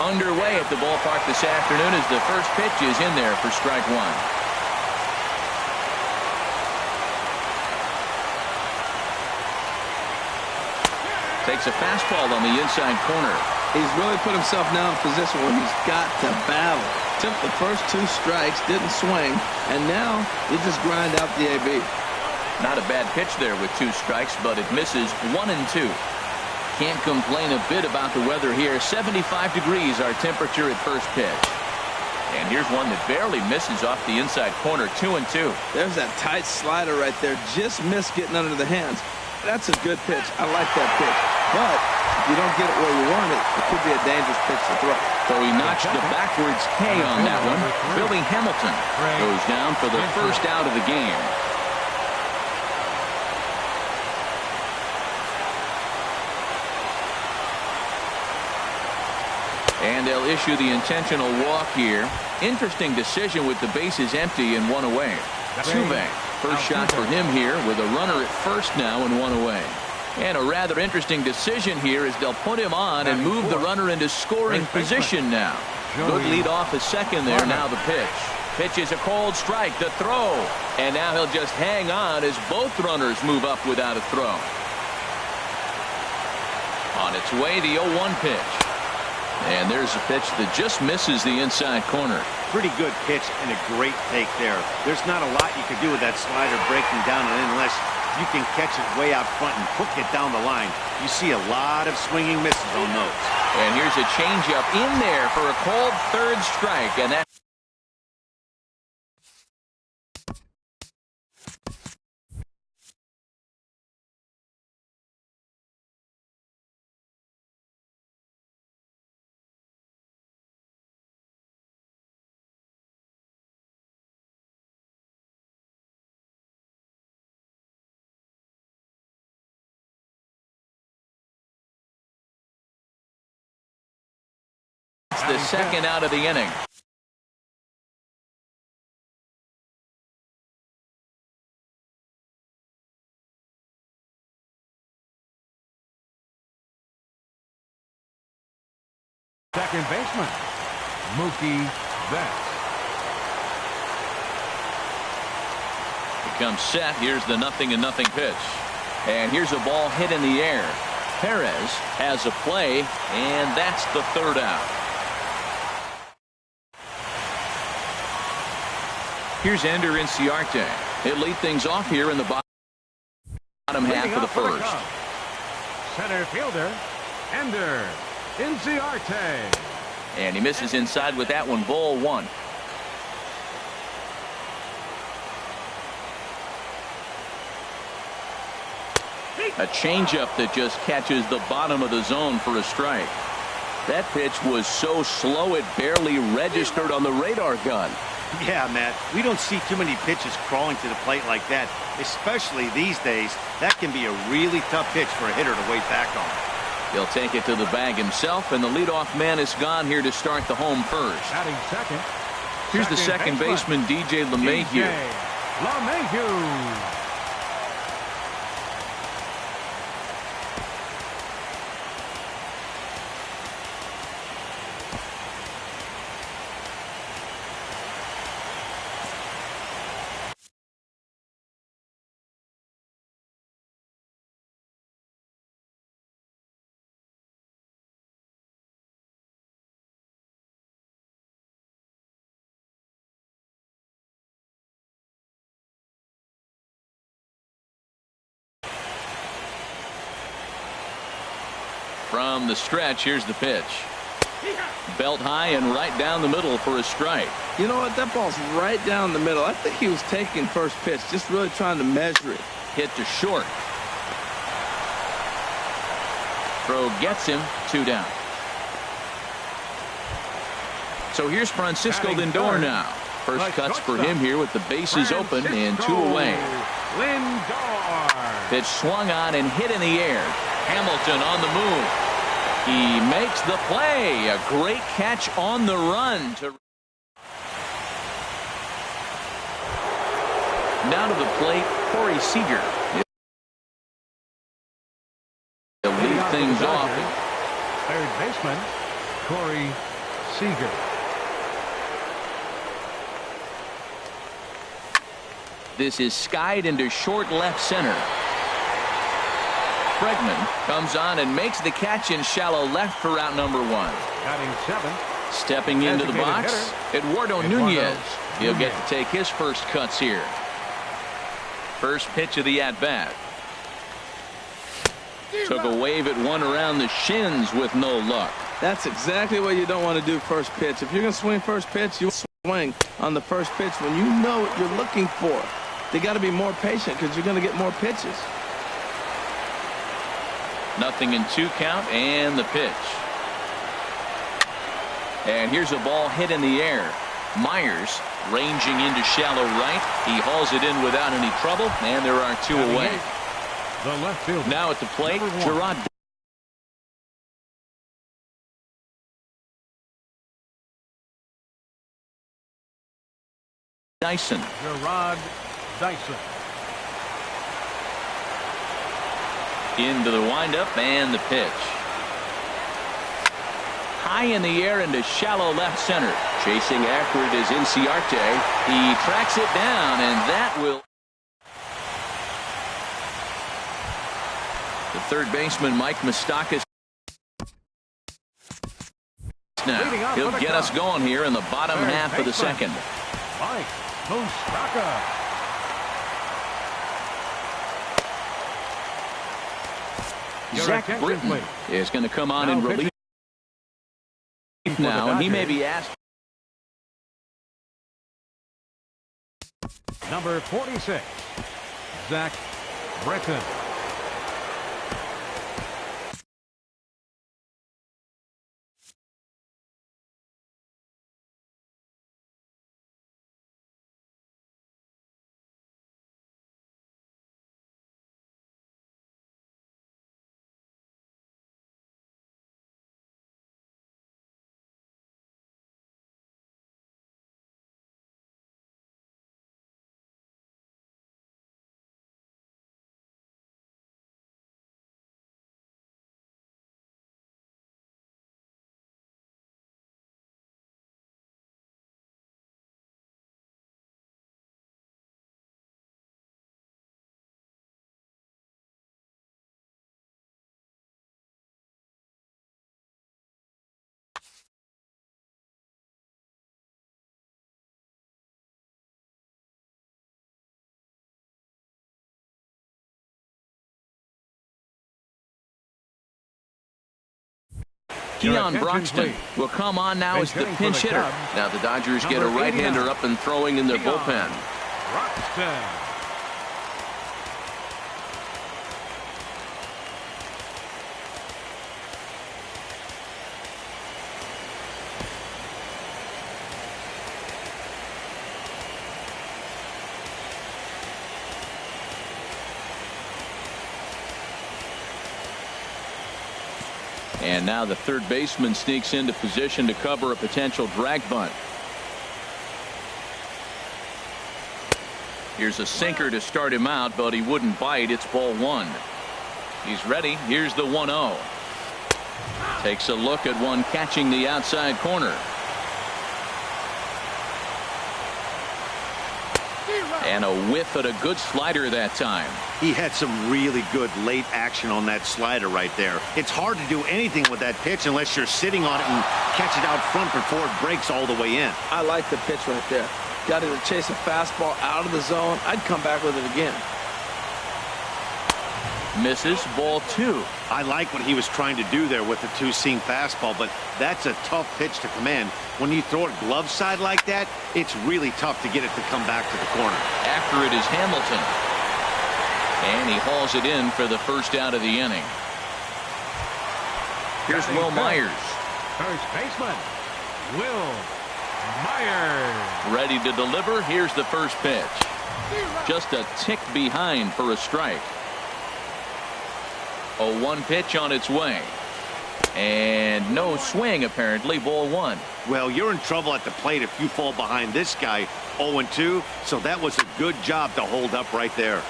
underway at the ballpark this afternoon as the first pitch is in there for strike one. Takes a fastball on the inside corner. He's really put himself now in a position where he's got to battle. Took the first 2 strikes, didn't swing, and now he just grind out the AB. Not a bad pitch there with 2 strikes, but it misses 1 and 2. Can't complain a bit about the weather here. 75 degrees our temperature at first pitch. And here's one that barely misses off the inside corner. 2 and 2. There's that tight slider right there. Just missed getting under the hands. That's a good pitch. I like that pitch. But if you don't get it where you want it, it could be a dangerous pitch to throw. So he notched the backwards K on that one. Billy Hamilton goes down for the first out of the game. And they'll issue the intentional walk here. Interesting decision with the bases empty and 1 away. Tuve, first shot for him here with a runner at first now and 1 away. And a rather interesting decision here as they'll put him on and move the runner into scoring position now. Good lead off a second there. Now the pitch. Pitch is a cold strike. The throw. And now he'll just hang on as both runners move up without a throw. On its way, the 0-1 pitch. And there's a pitch that just misses the inside corner. Pretty good pitch and a great take there. There's not a lot you can do with that slider breaking down, and unless you can catch it way out front and hook it down the line, you see a lot of swinging misses on those. And here's a changeup in there for a called third strike, and that. The second out of the inning. Second baseman, Mookie Betts. Becomes set. Here's the 0-0 pitch. And here's a ball hit in the air. Perez has a play, and that's the third out. Here's Ender Inciarte. He'll lead things off here in the bottom half of the first. Center fielder, Ender Inciarte. And he misses inside with that one. Ball 1. A changeup that just catches the bottom of the zone for a strike. That pitch was so slow it barely registered on the radar gun. Yeah, Matt, we don't see too many pitches crawling to the plate like that, especially these days. That can be a really tough pitch for a hitter to wait back on. He'll take it to the bag himself, and the leadoff man is gone here to start the home first. Batting second. Here's the second baseman, DJ LeMahieu. LeMahieu. From the stretch, here's the pitch. Belt high and right down the middle for a strike. You know what? That ball's right down the middle. I think he was taking first pitch, just really trying to measure it. Hit to short. Throw gets him. 2 down. So here's Francisco Lindor now. First cuts for him here with the bases open and 2 away. Lindor. Pitch swung on and hit in the air. Hamilton on the move. He makes the play. A great catch on the run. Now to the plate, Corey Seager. He'll lead things off. Third baseman, Corey Seager. This is skied into short left center. Bregman comes on and makes the catch in shallow left for out number 1. Batting 7. Stepping into the box, Eduardo Nunez. He'll get to take his first cuts here. First pitch of the at-bat. Took a wave at one around the shins with no luck. That's exactly what you don't want to do first pitch. If you're going to swing first pitch, you swing on the first pitch when you know what you're looking for. They got to be more patient because you're going to get more pitches. Nothing in 2 count and the pitch. And here's a ball hit in the air. Myers ranging into shallow right. He hauls it in without any trouble, and there are 2 away. The left field. Now at the plate, Gerard Dyson. Gerard Dyson. Into the windup and the pitch. High in the air into shallow left center. Chasing after it is Inciarte. He tracks it down, and that will. The third baseman, Mike Moustakas. Now he'll get us going here in the bottom half of the second. Mike Moustakas. Zach Britton is going to come on in relief now, and he may be asked. Number 46, Zach Britton. Keon Broxton will come on now as the pinch hitter. Now the Dodgers get a right-hander up and throwing in their bullpen. Broxton. And now the third baseman sneaks into position to cover a potential drag bunt. Here's a sinker to start him out, but he wouldn't bite. It's ball 1. He's ready. Here's the 1-0. Takes a look at one catching the outside corner. And a whiff at a good slider that time. He had some really good late action on that slider right there. It's hard to do anything with that pitch unless you're sitting on it and catch it out front before it breaks all the way in. I like the pitch right there. Got it to chase a fastball out of the zone. I'd come back with it again. Misses, ball 2. I like what he was trying to do there with the two-seam fastball, but that's a tough pitch to command. When you throw it glove side like that, it's really tough to get it to come back to the corner. After it is Hamilton. And he hauls it in for the first out of the inning. Here's Will Myers. First baseman, Will Myers. Ready to deliver. Here's the first pitch. Just a tick behind for a strike. A 1 pitch on its way. And no swing, apparently. Ball 1. Well, you're in trouble at the plate if you fall behind this guy 0-2, so that was a good job to hold up right there.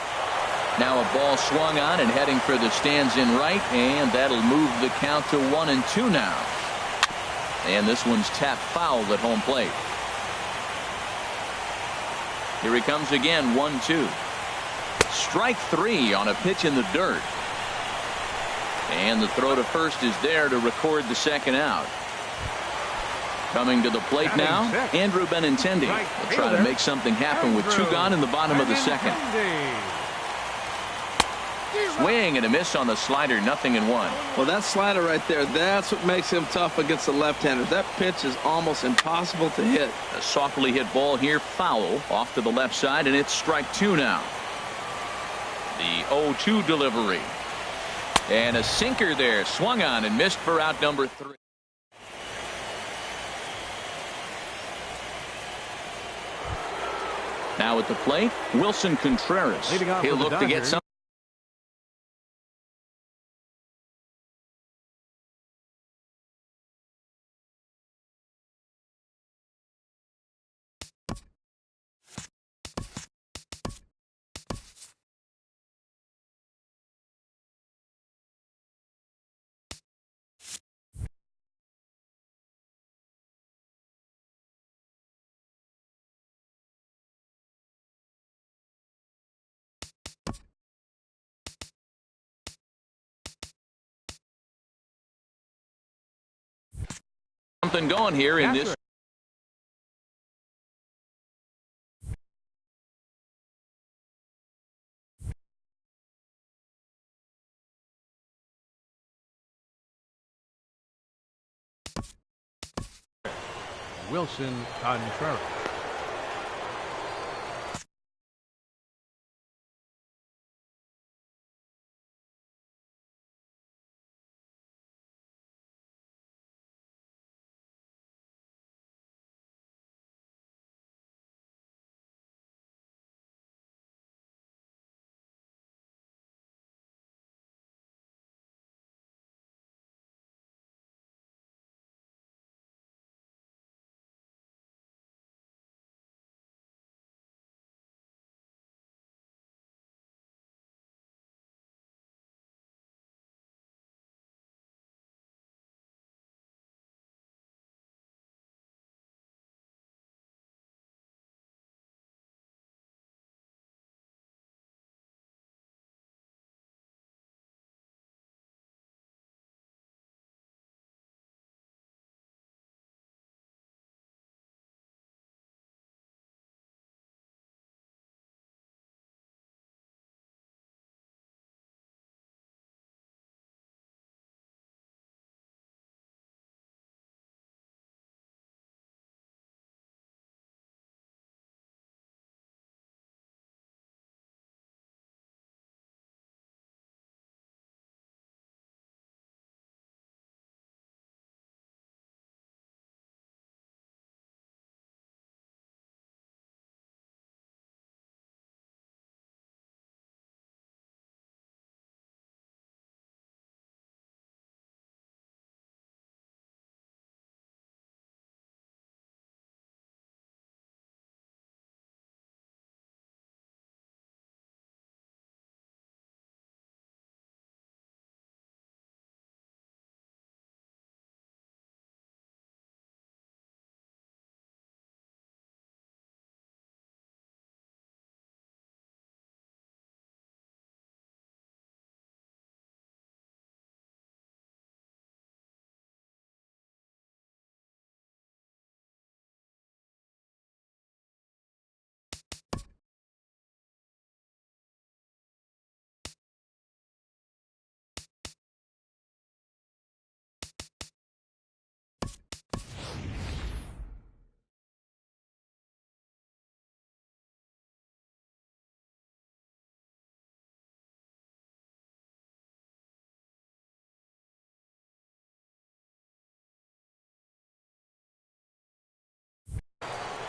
Now a ball swung on and heading for the stands in right, and that'll move the count to 1-2 now. And this one's tapped foul at home plate. Here he comes again, 1-2. Strike 3 on a pitch in the dirt. And the throw to first is there to record the second out. Coming to the plate now, Andrew Benintendi will try to make something happen with 2 gone in the bottom of the second. Swing and a miss on the slider, 0-1. Well, that slider right there, that's what makes him tough against the left-handers. That pitch is almost impossible to hit. A softly hit ball here, foul, off to the left side, and it's strike 2 now. The 0-2 delivery. And a sinker there, swung on and missed for out number 3. Now at the plate, Wilson Contreras. He'll look to get some. Something going here in this. Wilson Contreras.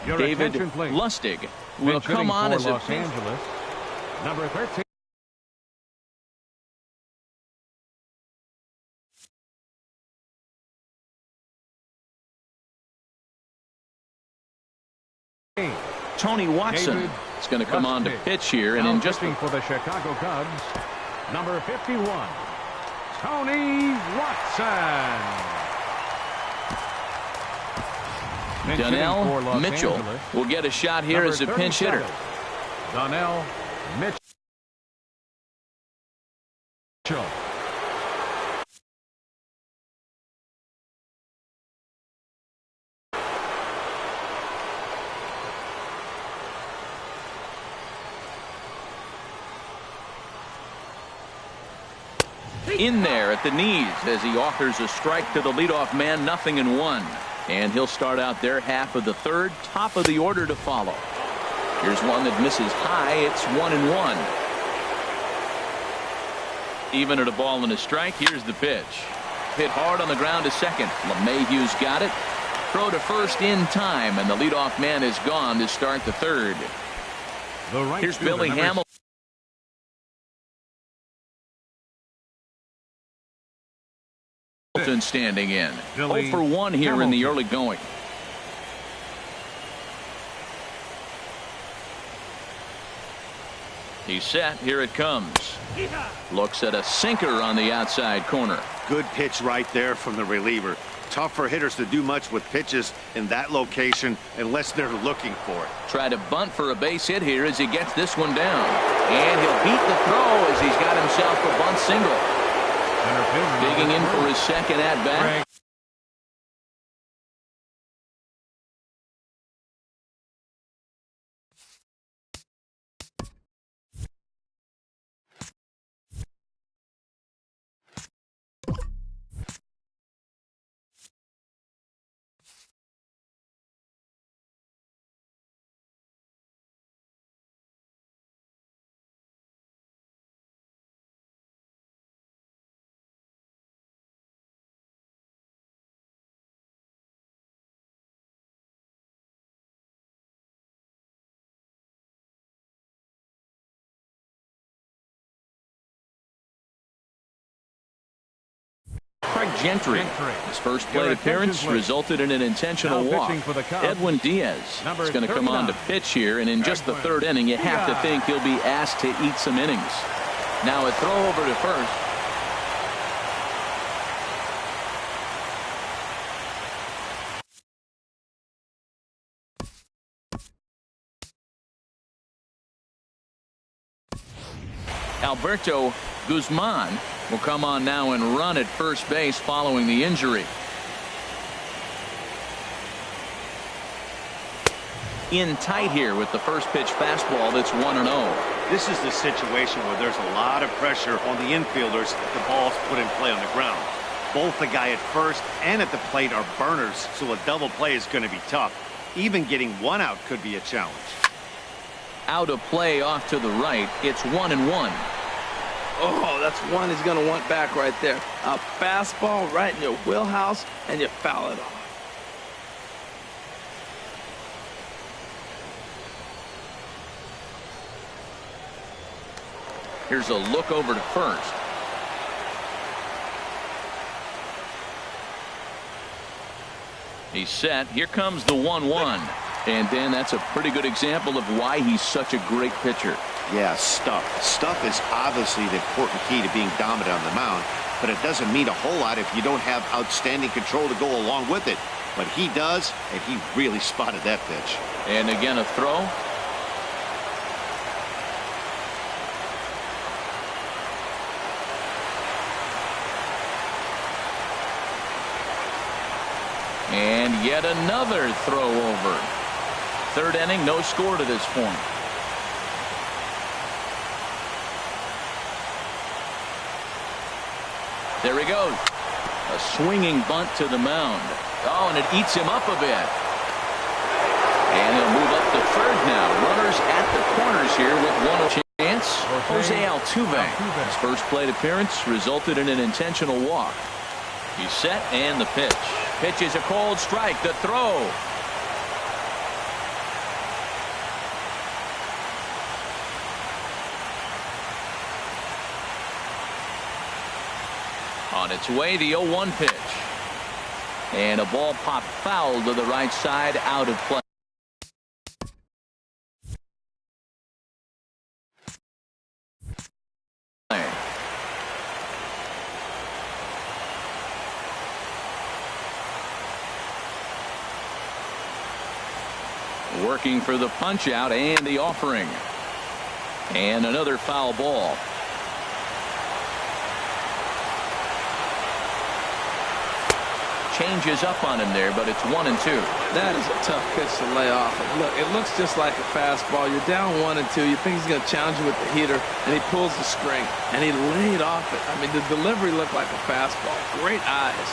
David Lustig will come on as a Los Angeles, number 13. Tony Watson is going to come on to pitch here, and in just for the Chicago Cubs, number 51, Tony Watson. Donnell Mitchell will get a shot here as a pinch hitter. Donnell Mitchell. In there at the knees as he offers a strike to the leadoff man, 0-1. And he'll start out their half of the third, top of the order to follow. Here's one that misses high. It's 1-1. Even at a ball and a strike, here's the pitch. Hit hard on the ground to second. LeMahieu's got it. Throw to first in time, and the leadoff man is gone to start the third. Here's Billy Hamilton. Standing in. 0 for 1 here in the early going. He's set. Here it comes. Looks at a sinker on the outside corner. Good pitch right there from the reliever. Tough for hitters to do much with pitches in that location unless they're looking for it. Try to bunt for a base hit here as he gets this one down. And he'll beat the throw as he's got himself a bunt single. Digging in for his second at bat. Gentry. His first plate appearance resulted in an intentional walk. Edwin Diaz is going to come on to pitch here, and in just the third inning, you have to think he'll be asked to eat some innings. Now a throw over to first. Alberto Guzman will come on now and run at first base following the injury. In tight here with the first pitch fastball that's 1-0. This is the situation where there's a lot of pressure on the infielders if the ball's put in play on the ground. Both the guy at first and at the plate are burners, so a double play is going to be tough. Even getting one out could be a challenge. Out of play off to the right. It's 1-1. Oh, that's one he's going to want back right there. A fastball right in your wheelhouse, and you foul it off. Here's a look over to first. He's set. Here comes the 1-1. And Dan, that's a pretty good example of why he's such a great pitcher. Yeah, stuff. Stuff is obviously the important key to being dominant on the mound, but it doesn't mean a whole lot if you don't have outstanding control to go along with it. But he does, and he really spotted that pitch. And again, a throw. And yet another throw over. Third inning, no score to this point. There he goes. A swinging bunt to the mound. Oh, and it eats him up a bit. And he'll move up to third now. Runners at the corners here with one chance. Jose Altuve. His first plate appearance resulted in an intentional walk. He's set, and the pitch. Pitch is a cold strike. The throw. On its way, the 0-1 pitch. And a ball popped foul to the right side, out of play. Working for the punch out and the offering. And another foul ball. Changes up on him there, but it's 1-2. That is a tough pitch to lay off. Look, it looks just like a fastball. You're down 1-2. You think he's going to challenge you with the heater, and he pulls the string, and he laid off it. I mean, the delivery looked like a fastball. Great eyes.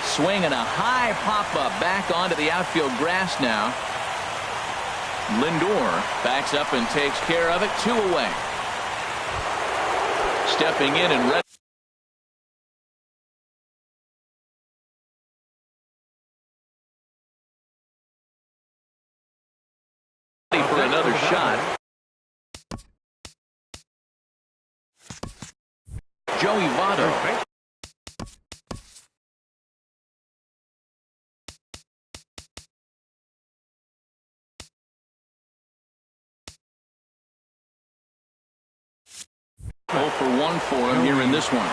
Swinging a high pop-up back onto the outfield grass now. Lindor backs up and takes care of it. 2 away. Stepping in and ready for another shot. Joey Votto. For 1 for him here in this one.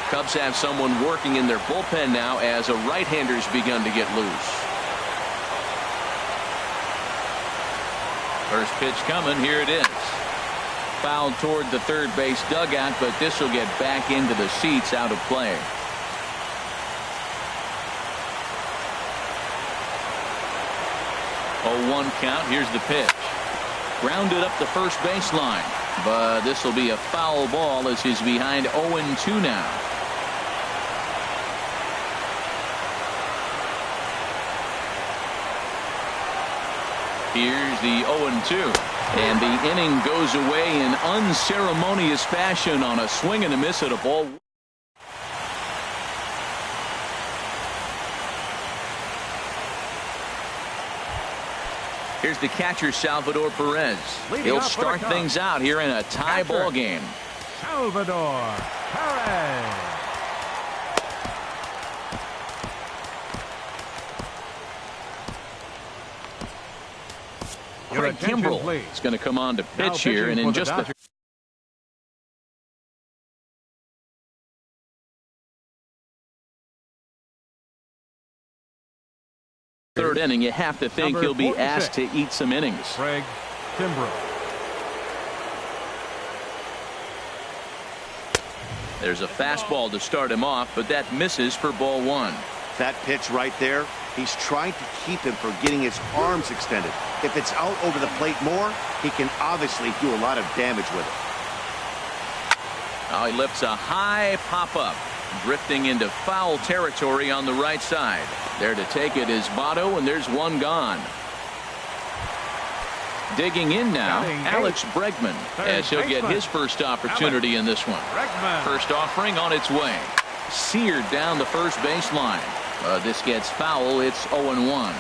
Cubs have someone working in their bullpen now as a right-hander's begun to get loose. First pitch coming. Here it is. Fouled toward the third base dugout, but this will get back into the seats, out of play. Oh, 1 count. Here's the pitch. Grounded up the first baseline, but this will be a foul ball as he's behind 0-2 now. Here's the 0-2. And the inning goes away in unceremonious fashion on a swing and a miss at a ball. Here's the catcher, Salvador Perez. He'll start things out here in a tie ball game. Salvador Perez. Craig Kimbrell is going to come on to pitch here, and in just the third inning, you have to think he'll be asked to eat some innings. Craig Kimbrell. There's a fastball to start him off, but that misses for ball 1. That pitch right there, he's trying to keep him from getting his arms extended. If it's out over the plate more, he can obviously do a lot of damage with it. Now he lifts a high pop-up, drifting into foul territory on the right side. There to take it is Votto, and there's 1 gone. Digging in now, Alex Bregman, as he'll get his first opportunity in this one. First offering on its way. Seared down the first baseline. This gets foul. It's 0-1.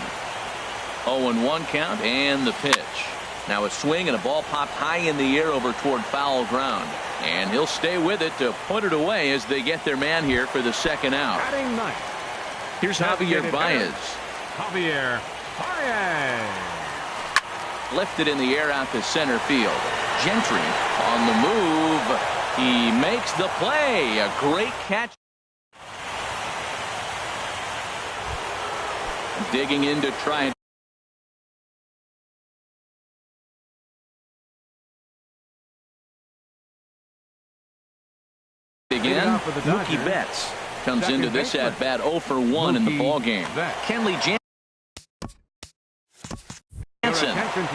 0-1 count, and the pitch. Now a swing and a ball popped high in the air over toward foul ground. And he'll stay with it to put it away as they get their man here for the second out. Here's Javier Baez. Javier Baez. Lifted in the air out to center field. Gentry on the move. He makes the play. A great catch. Digging in to try and again. Mookie Betts comes into this at bat 0 for 1 in the ball game. Kenley Jansen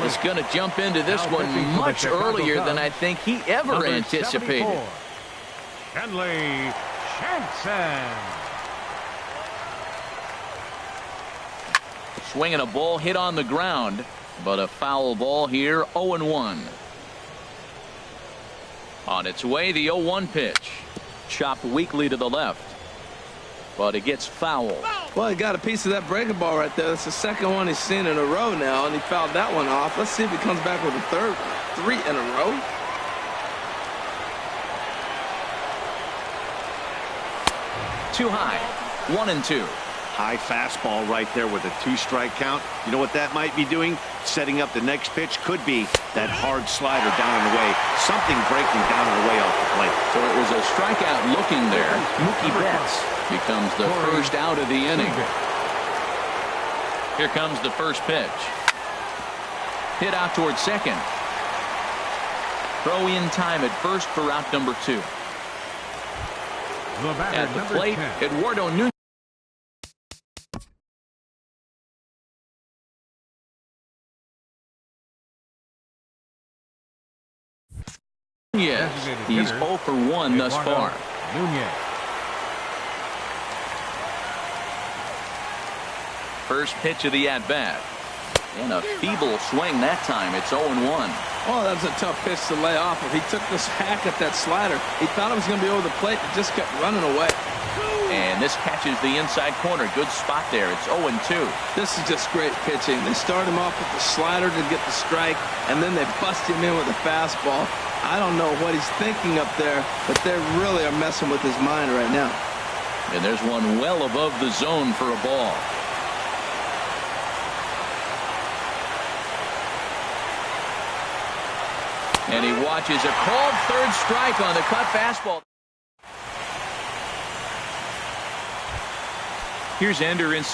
is going to jump into this one much earlier than I think he ever anticipated. Kenley Jansen. Swinging a ball hit on the ground, but a foul ball here. 0-1. On its way, the 0-1 pitch. Chopped weakly to the left. But it gets fouled. Well, he got a piece of that breaking ball right there. That's the second one he's seen in a row now, and he fouled that one off. Let's see if he comes back with a third one. 3 in a row. Too high. 1-2. High fastball right there with a 2-strike count. You know what that might be doing? Setting up the next pitch could be that hard slider down and away. Something breaking down and away off the plate. So it was a strikeout looking there. Mookie Betts becomes the first out of the inning. Here comes the first pitch. Hit out towards second. Throw in time at first for out number 2. At the plate, Eduardo Nunez. Yes, he's 0 for 1 thus far. First pitch of the at-bat. And a feeble swing that time. It's 0-1. Oh, that was a tough pitch to lay off. If he took this hack at that slider, he thought it was going to be over the plate. It just kept running away. And this catches the inside corner. Good spot there. It's 0-2. This is just great pitching. They start him off with the slider to get the strike, and then they bust him in with a fastball. I don't know what he's thinking up there, but they really are messing with his mind right now. And there's one well above the zone for a ball. And he watches a called third strike on the cut fastball. Here's Ender in.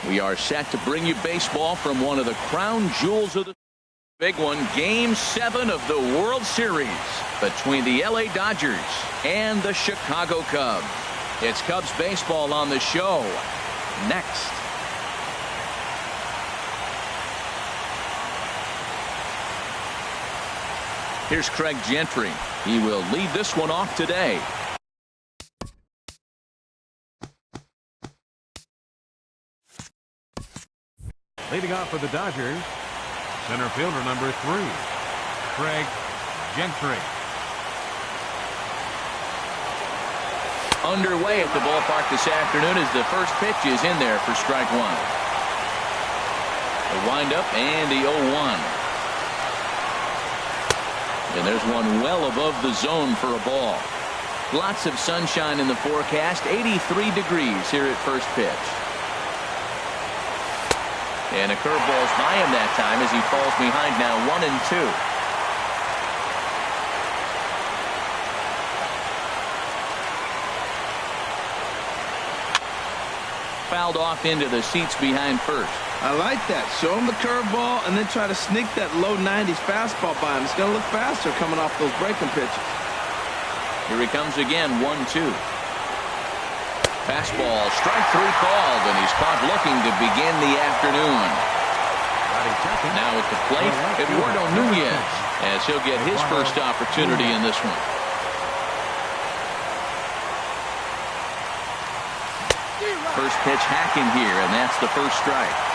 We are set to bring you baseball from one of the crown jewels of the big one, Game 7 of the World Series between the LA Dodgers and the Chicago Cubs. It's Cubs baseball on the show next. Here's Craig Gentry. He will lead this one off today. Leading off for the Dodgers, center fielder number 3, Craig Gentry. Underway at the ballpark this afternoon as the first pitch is in there for strike one. The windup and the 0-1. And there's one well above the zone for a ball. Lots of sunshine in the forecast. 83 degrees here at first pitch. And a curveball's by him that time as he falls behind now 1-2. Fouled off into the seats behind first. I like that. Show him the curveball and then try to sneak that low 90s fastball by him. It's going to look faster coming off those breaking pitches. Here he comes again, 1-2. Fastball, strike 3 called, and he's caught looking to begin the afternoon. Now at the plate, Eduardo Nunez, as he'll get his first opportunity in this one. First pitch hacking here, and that's the first strike.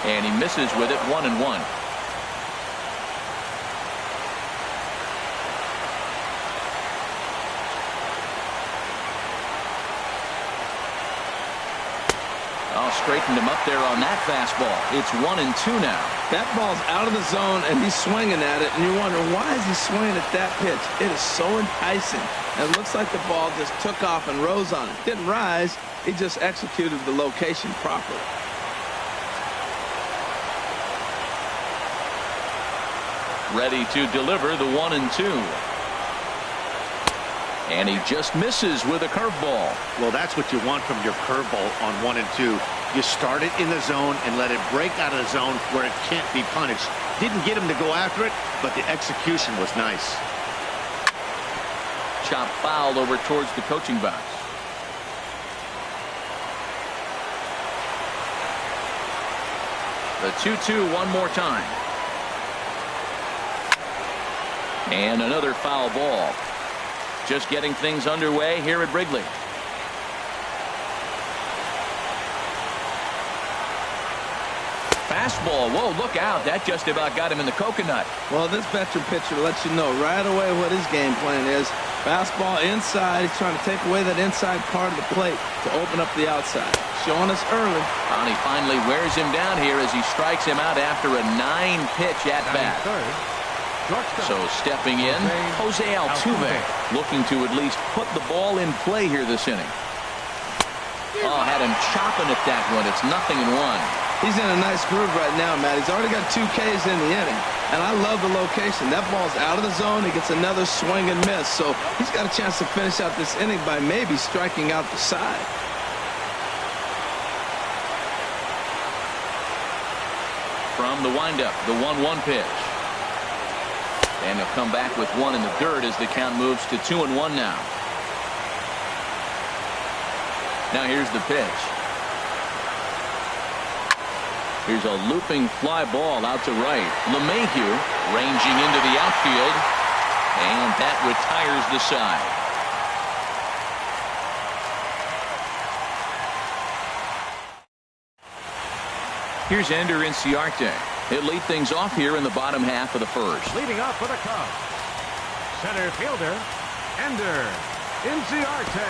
And he misses with it, 1-1. Oh, straightened him up there on that fastball. It's 1-2 now. That ball's out of the zone, and he's swinging at it, and you're wondering, why is he swinging at that pitch? It is so enticing. And it looks like the ball just took off and rose on it. Didn't rise. He just executed the location properly. Ready to deliver the 1-2. And he just misses with a curveball. Well, that's what you want from your curveball on 1-2. You start it in the zone and let it break out of the zone where it can't be punished. Didn't get him to go after it, but the execution was nice. Chop foul over towards the coaching box. The 2-2 one more time. And another foul ball. Just getting things underway here at Wrigley. Fastball. Whoa, look out. That just about got him in the coconut. Well, this veteran pitcher lets you know right away what his game plan is. Fastball inside. He's trying to take away that inside part of the plate to open up the outside. Showing us early. And he finally wears him down here as he strikes him out after a 9-pitch at-bat. So stepping in, Jose Altuve, looking to at least put the ball in play here this inning. Oh, had him chopping at that one. It's 0-1. He's in a nice groove right now, Matt. He's already got 2 Ks in the inning. And I love the location. That ball's out of the zone. He gets another swing and miss. So he's got a chance to finish out this inning by maybe striking out the side. From the windup, the 1-1 pitch. And he'll come back with one in the dirt as the count moves to 2-1 now. Now here's the pitch. Here's a looping fly ball out to right. LeMahieu ranging into the outfield. And that retires the side. Here's Ender Inciarte. He'll lead things off here in the bottom half of the first. Leading off for the Cubs, center fielder, Ender Inciarte.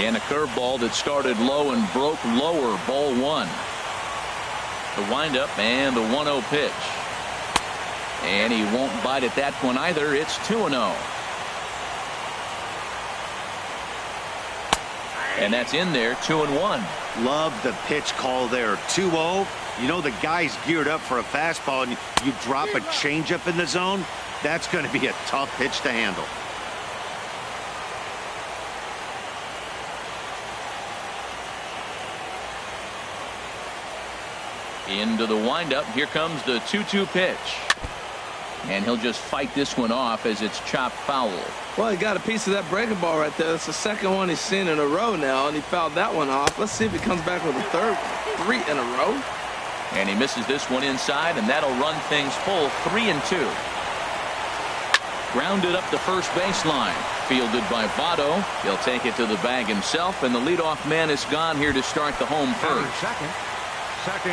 And a curveball that started low and broke lower, ball 1. The windup and the 1-0 pitch. And he won't bite at that one either. It's 2-0. And that's in there, 2-1. Love the pitch call there. 2-0. You know the guy's geared up for a fastball, and you drop a changeup in the zone. That's going to be a tough pitch to handle. Into the windup. Here comes the 2-2 pitch. And he'll just fight this one off as it's chopped foul. Well, he got a piece of that breaking ball right there. That's the second one he's seen in a row now, and he fouled that one off. Let's see if he comes back with a third, 3 in a row. And he misses this one inside, and that'll run things full 3-2. Grounded up the first baseline. Fielded by Votto. He'll take it to the bag himself, and the leadoff man is gone here to start the home first.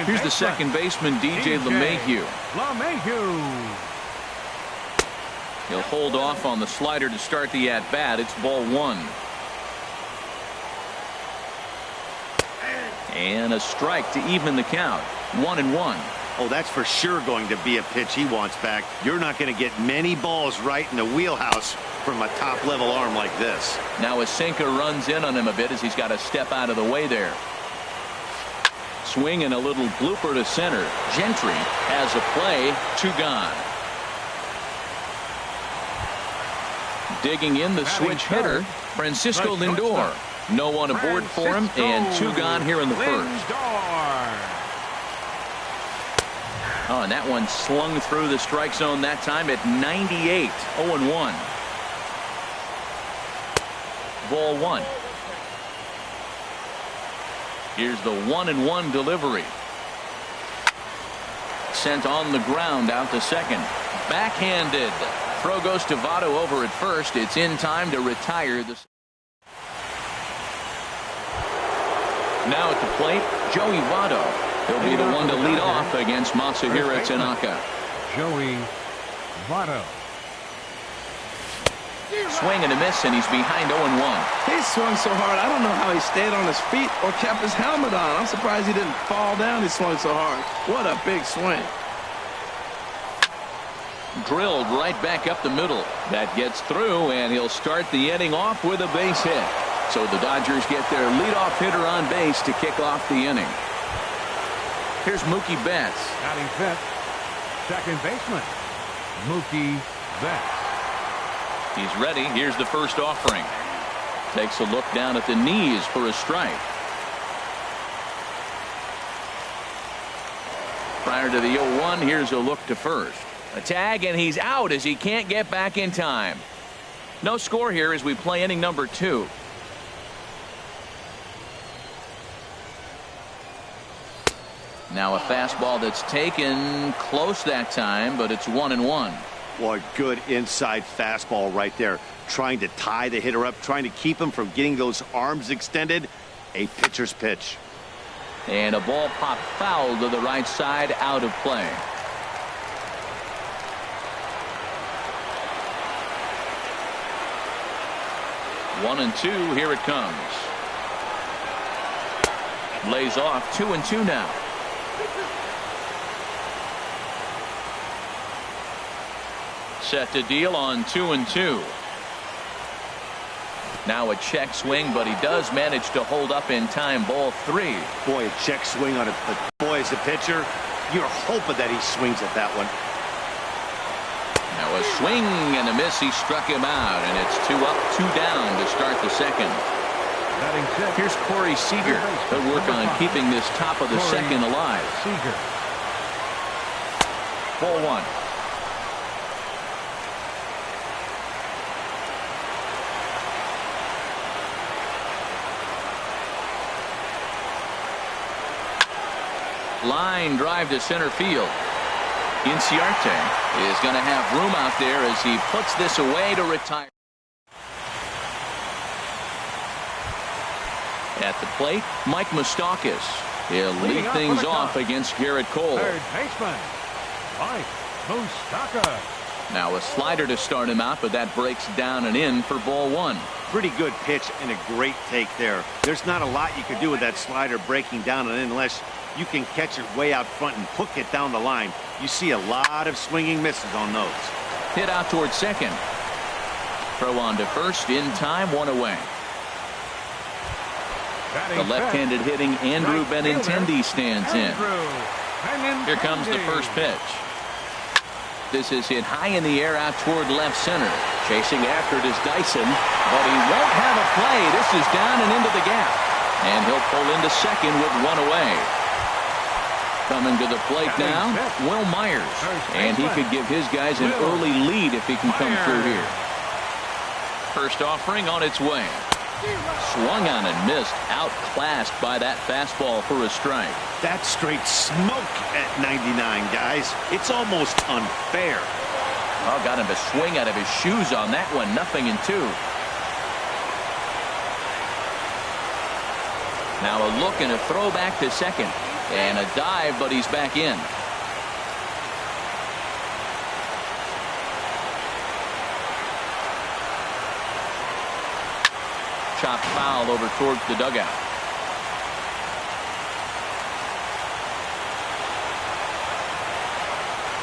Here's the second baseman, DJ LeMahieu. He'll hold off on the slider to start the at-bat. It's ball 1. And a strike to even the count. 1-1. Oh, that's for sure going to be a pitch he wants back. You're not going to get many balls right in the wheelhouse from a top-level arm like this. Now a sinker runs in on him a bit as he's got to step out of the way there. Swing and a little blooper to center. Gentry has a play. 2 gone. Digging in the switch hitter, Francisco Lindor. No one aboard for him, and 2 gone here in the first. Oh, and that one slung through the strike zone that time at 98. 0-1. Ball 1. Here's the 1-1 delivery. Sent on the ground out to second. Backhanded. Throw goes to Votto over at first. It's in time to retire the. Now at the plate, Joey Votto. He'll be the one to lead off against Masahiro Tanaka. Joey Votto. Swing and a miss, and he's behind 0-1. He swung so hard, I don't know how he stayed on his feet or kept his helmet on. I'm surprised he didn't fall down. He swung so hard. What a big swing. Drilled right back up the middle. That gets through, and he'll start the inning off with a base hit. So the Dodgers get their leadoff hitter on base to kick off the inning. Here's Mookie Betts. Batting fifth, second baseman, Mookie Betts. He's ready. Here's the first offering. Takes a look down at the knees for a strike. Prior to the 0-1, here's a look to first. A tag, and he's out as he can't get back in time. No score here as we play inning number 2. Now a fastball that's taken close that time, but it's 1-1. Boy, good inside fastball right there. Trying to tie the hitter up, trying to keep him from getting those arms extended. A pitcher's pitch. And a ball popped foul to the right side, out of play. One and two, here it comes. Lays off 2-2 now. Set to deal on 2-2. Now a check swing, but he does manage to hold up in time. Ball 3. Boy, a check swing on a boy as a pitcher. You're hoping that he swings at that one. Now a swing and a miss. He struck him out, and it's 2 up, 2 down to start the second. Here's Corey Seager. They'll work on keeping this top of the second alive. Seager. Ball 1. Line drive to center field. Inciarte is going to have room out there as he puts this away to retire. At the plate, Mike Moustakas. He'll lead things off against Garrett Cole. Third baseman, Mike Moustakas. Now a slider to start him out, but that breaks down and in for ball one. Pretty good pitch and a great take there. There's not a lot you can do with that slider breaking down and in unless you can catch it way out front and hook it down the line. You see a lot of swinging misses on those. Hit out towards second. Throw on to first in time, 1 away. The left-handed hitting Andrew Benintendi stands in. Here comes the first pitch. This is hit high in the air out toward left center. Chasing after it is Dyson, but he won't have a play. This is down and into the gap. And he'll pull into second with 1 away. Coming to the plate now, Will Myers. And he could give his guys an early lead if he can come through here. First offering on its way. Swung on and missed. Outclassed by that fastball for a strike. That's straight smoke at 99, guys. It's almost unfair. Oh, got him to swing out of his shoes on that one. 0-2. Now a look and a throw back to second. And a dive, but he's back in. Chopped foul over towards the dugout.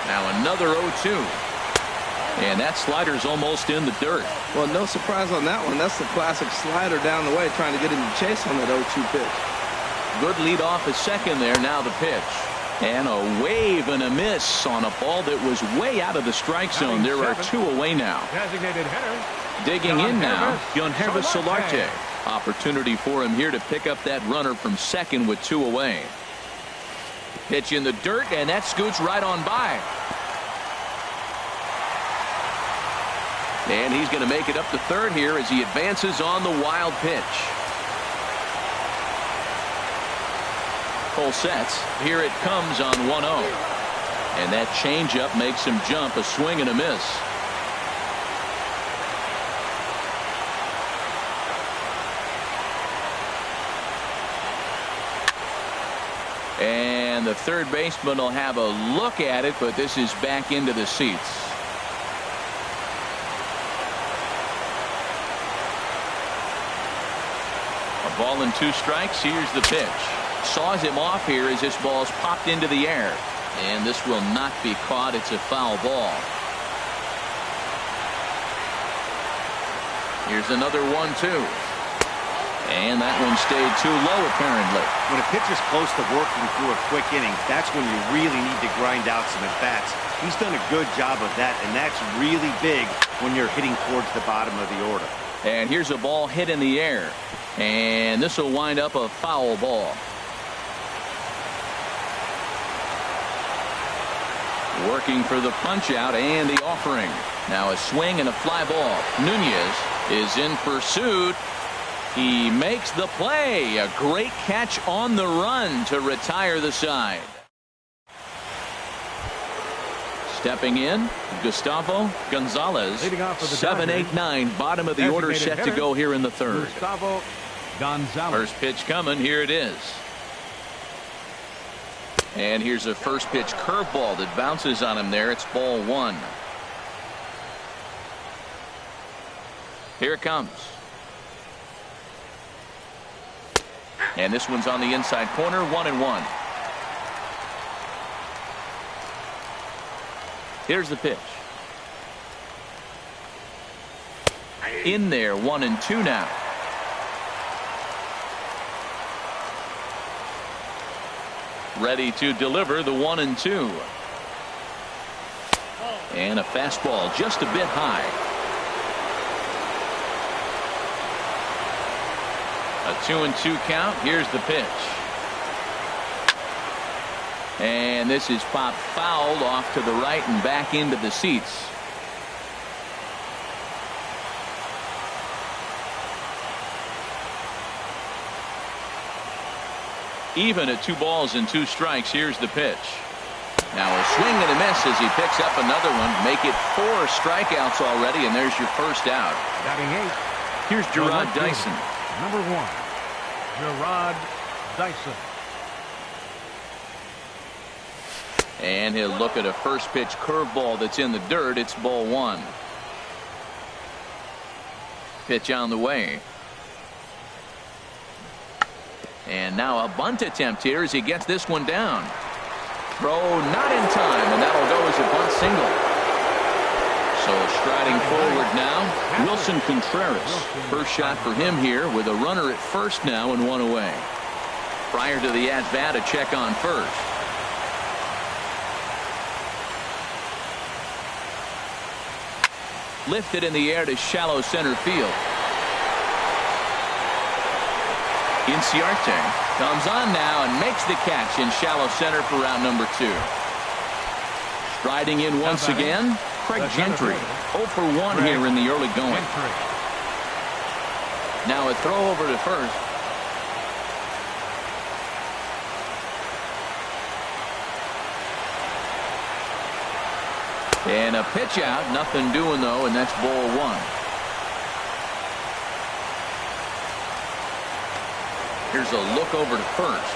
Now another 0-2. And that slider's almost in the dirt. Well, no surprise on that one. That's the classic slider down the way, trying to get him to chase on that 0-2 pitch. Good lead off at second there. Now the pitch. And a wave and a miss on a ball that was way out of the strike zone. There are 2 away now. Designated hitter. Digging in now, Yangervis Solarte. Opportunity for him here to pick up that runner from second with 2 away. Pitch in the dirt, and that scoots right on by. And he's going to make it up to third here as he advances on the wild pitch. Full sets. Here it comes on 1-0. And that changeup makes him jump. A swing and a miss. And the third baseman will have a look at it, but this is back into the seats. A ball and 2 strikes. Here's the pitch. Saws him off here as this ball's popped into the air. And this will not be caught. It's a foul ball. Here's another 1-2. And that one stayed too low, apparently. When a pitcher's close to working through a quick inning, that's when you really need to grind out some at-bats. He's done a good job of that, and that's really big when you're hitting towards the bottom of the order. And here's a ball hit in the air. And this will wind up a foul ball. Working for the punch-out and the offering. Now a swing and a fly ball. Nunez is in pursuit. He makes the play. A great catch on the run to retire the side. Stepping in, Gustavo Gonzalez. 7-8-9, bottom of the order, set to go here in the third. Gustavo Gonzalez. First pitch coming. Here it is. And here's a first pitch curveball that bounces on him there. It's ball 1. Here it comes. And this one's on the inside corner, 1-1. Here's the pitch. In there, 1-2 now. Ready to deliver the 1-2. And a fastball just a bit high. A 2-2 count. Here's the pitch. And this is popped fouled off to the right and back into the seats. Even at 2 balls and 2 strikes. Here's the pitch. Now a swing and a miss as he picks up another one. Make it 4 strikeouts already, and there's your first out. Batting 8. Here's Gerard Dyson. Number 1, Gerard Dyson. And he'll look at a first pitch curveball that's in the dirt. It's ball one. Pitch on the way. And now a bunt attempt here as he gets this one down. Throw not in time, and that'll go as a bunt single. So striding forward now, Wilson Contreras. First shot for him here with a runner at first now and one away. Prior to the at-bat, a check on first. Lifted in the air to shallow center field. Inciarte comes on now and makes the catch in shallow center for round number 2. Striding in once again, Craig Gentry. 0 for 1 here in the early going. Now a throw over to first. And a pitch out, nothing doing though, and that's ball one. Here's a look over to first.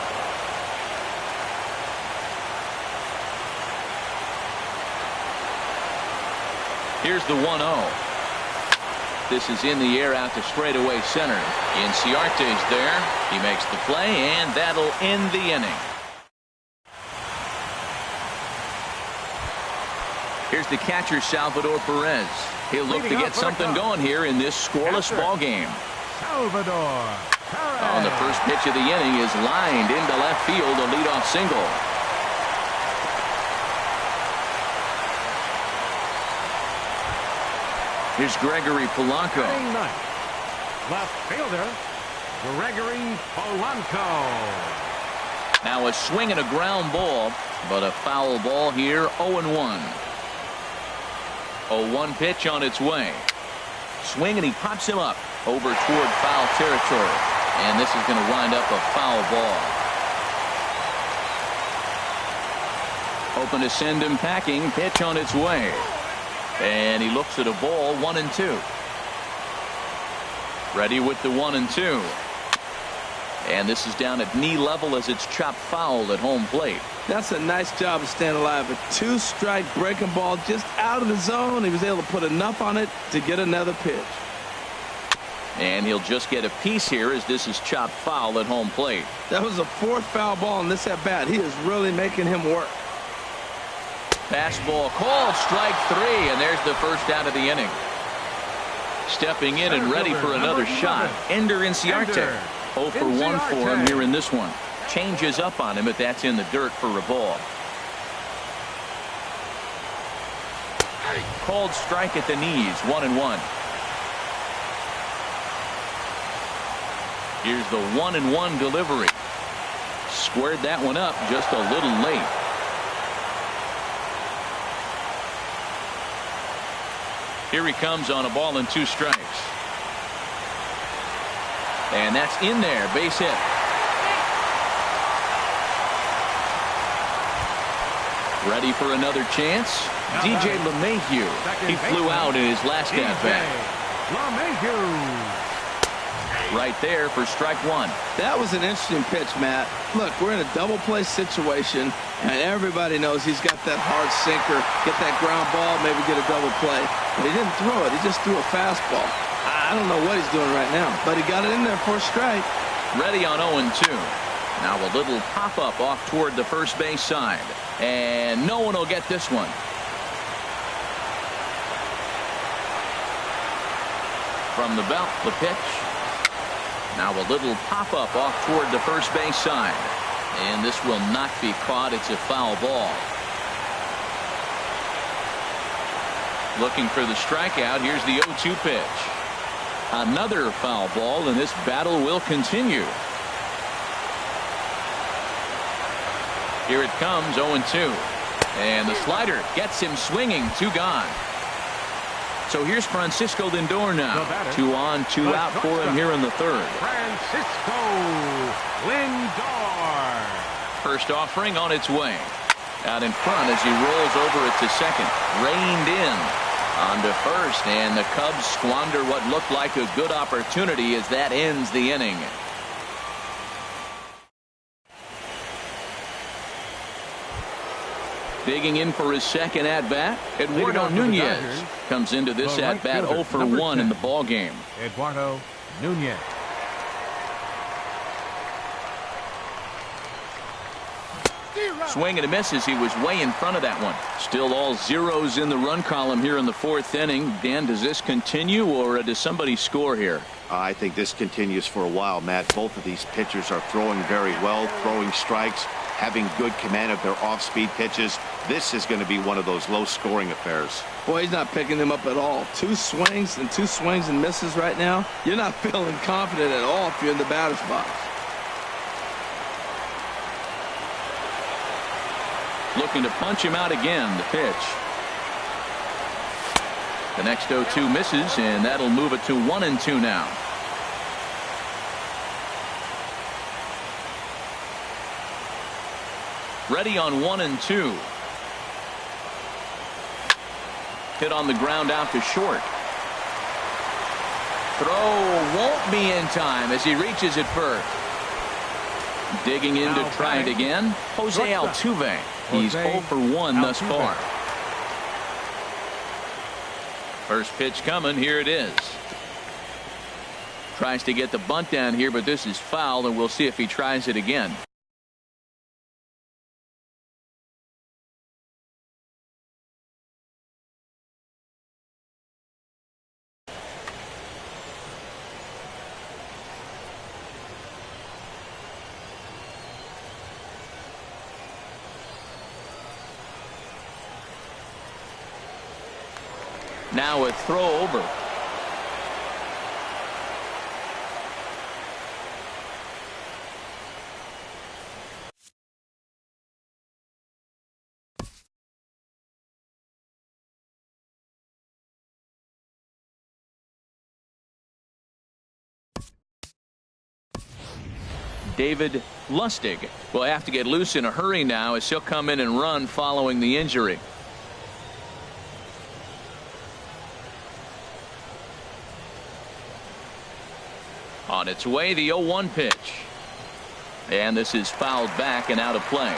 Here's the 1-0. This is in the air out to straightaway center. Inciarte's there. He makes the play, and that'll end the inning. Here's the catcher, Salvador Perez. He'll look to get something going here in this scoreless ball game. Salvador Perez. On the first pitch of the inning is lined into left field, a leadoff single. Here's Gregory Polanco. Left fielder, Gregory Polanco. Now a swing and a ground ball, but a foul ball here, 0-1. 0-1 pitch on its way. Swing, and he pops him up over toward foul territory. And this is going to wind up a foul ball. Hoping to send him packing. Pitch on its way. And he looks at a ball, 1-2. Ready with the 1-2. And this is down at knee level as it's chopped foul at home plate. That's a nice job of staying alive. A 2-strike breaking ball just out of the zone. He was able to put enough on it to get another pitch. And he'll just get a piece here as this is chopped foul at home plate. That was a 4th foul ball in this at bat. He is really making him work. Fastball called, strike 3, and there's the first out of the inning. Stepping in and ready for another shot, Ender Inciarte. 0 for 1 for him here in this one. Changes up on him, but that's in the dirt for a ball. Called strike at the knees, 1-1. Here's the 1-1 delivery. Squared that one up just a little late. Here he comes on a ball and 2 strikes. And that's in there, base hit. Ready for another chance? DJ LeMahieu. He flew out in his last at-bat. Right there for strike 1. That was an interesting pitch, Matt. Look, we're in a double play situation, and everybody knows he's got that hard sinker, get that ground ball, maybe get a double play. But he didn't throw it. He just threw a fastball. I don't know what he's doing right now, but he got it in there for a strike. Ready on 0-2. Now a little pop-up off toward the first base side. And no one will get this one. From the belt, the pitch. Now a little pop-up off toward the first base side. And this will not be caught. It's a foul ball. Looking for the strikeout. Here's the 0-2 pitch. Another foul ball, and this battle will continue. Here it comes, 0-2. And the slider gets him swinging, 2 gone. So here's Francisco Lindor now. 2 on, 2 out for him here in the 3rd. Francisco Lindor. First offering on its way. Out in front as he rolls over it to second. Reined in on to first, and the Cubs squander what looked like a good opportunity as that ends the inning. Digging in for his second at-bat, Eduardo Nunez comes into this at-bat 0 for 1 in the ball game. Eduardo Nunez. Swing and a misses. He was way in front of that one. Still all zeros in the run column here in the fourth inning. Dan, does this continue, or does somebody score here? I think this continues for a while, Matt. Both of these pitchers are throwing very well, throwing strikes, having good command of their off-speed pitches. This is going to be one of those low-scoring affairs. Boy, he's not picking them up at all. Two swings and misses right now. You're not feeling confident at all if you're in the batter's box. Looking to punch him out again. The pitch. The next 0-2 misses, and that'll move it to 1-2 now. Ready on 1-2. Hit on the ground out to short. Throw won't be in time as he reaches it first. Digging in to try it again, Jose Altuve. He's 0 for 1 thus far. First pitch coming. Here it is. Tries to get the bunt down here, but this is foul, and we'll see if he tries it again. Now a throw over. David Lustig will have to get loose in a hurry now as he'll come in and run following the injury. On its way, the 0-1 pitch. And this is fouled back and out of play.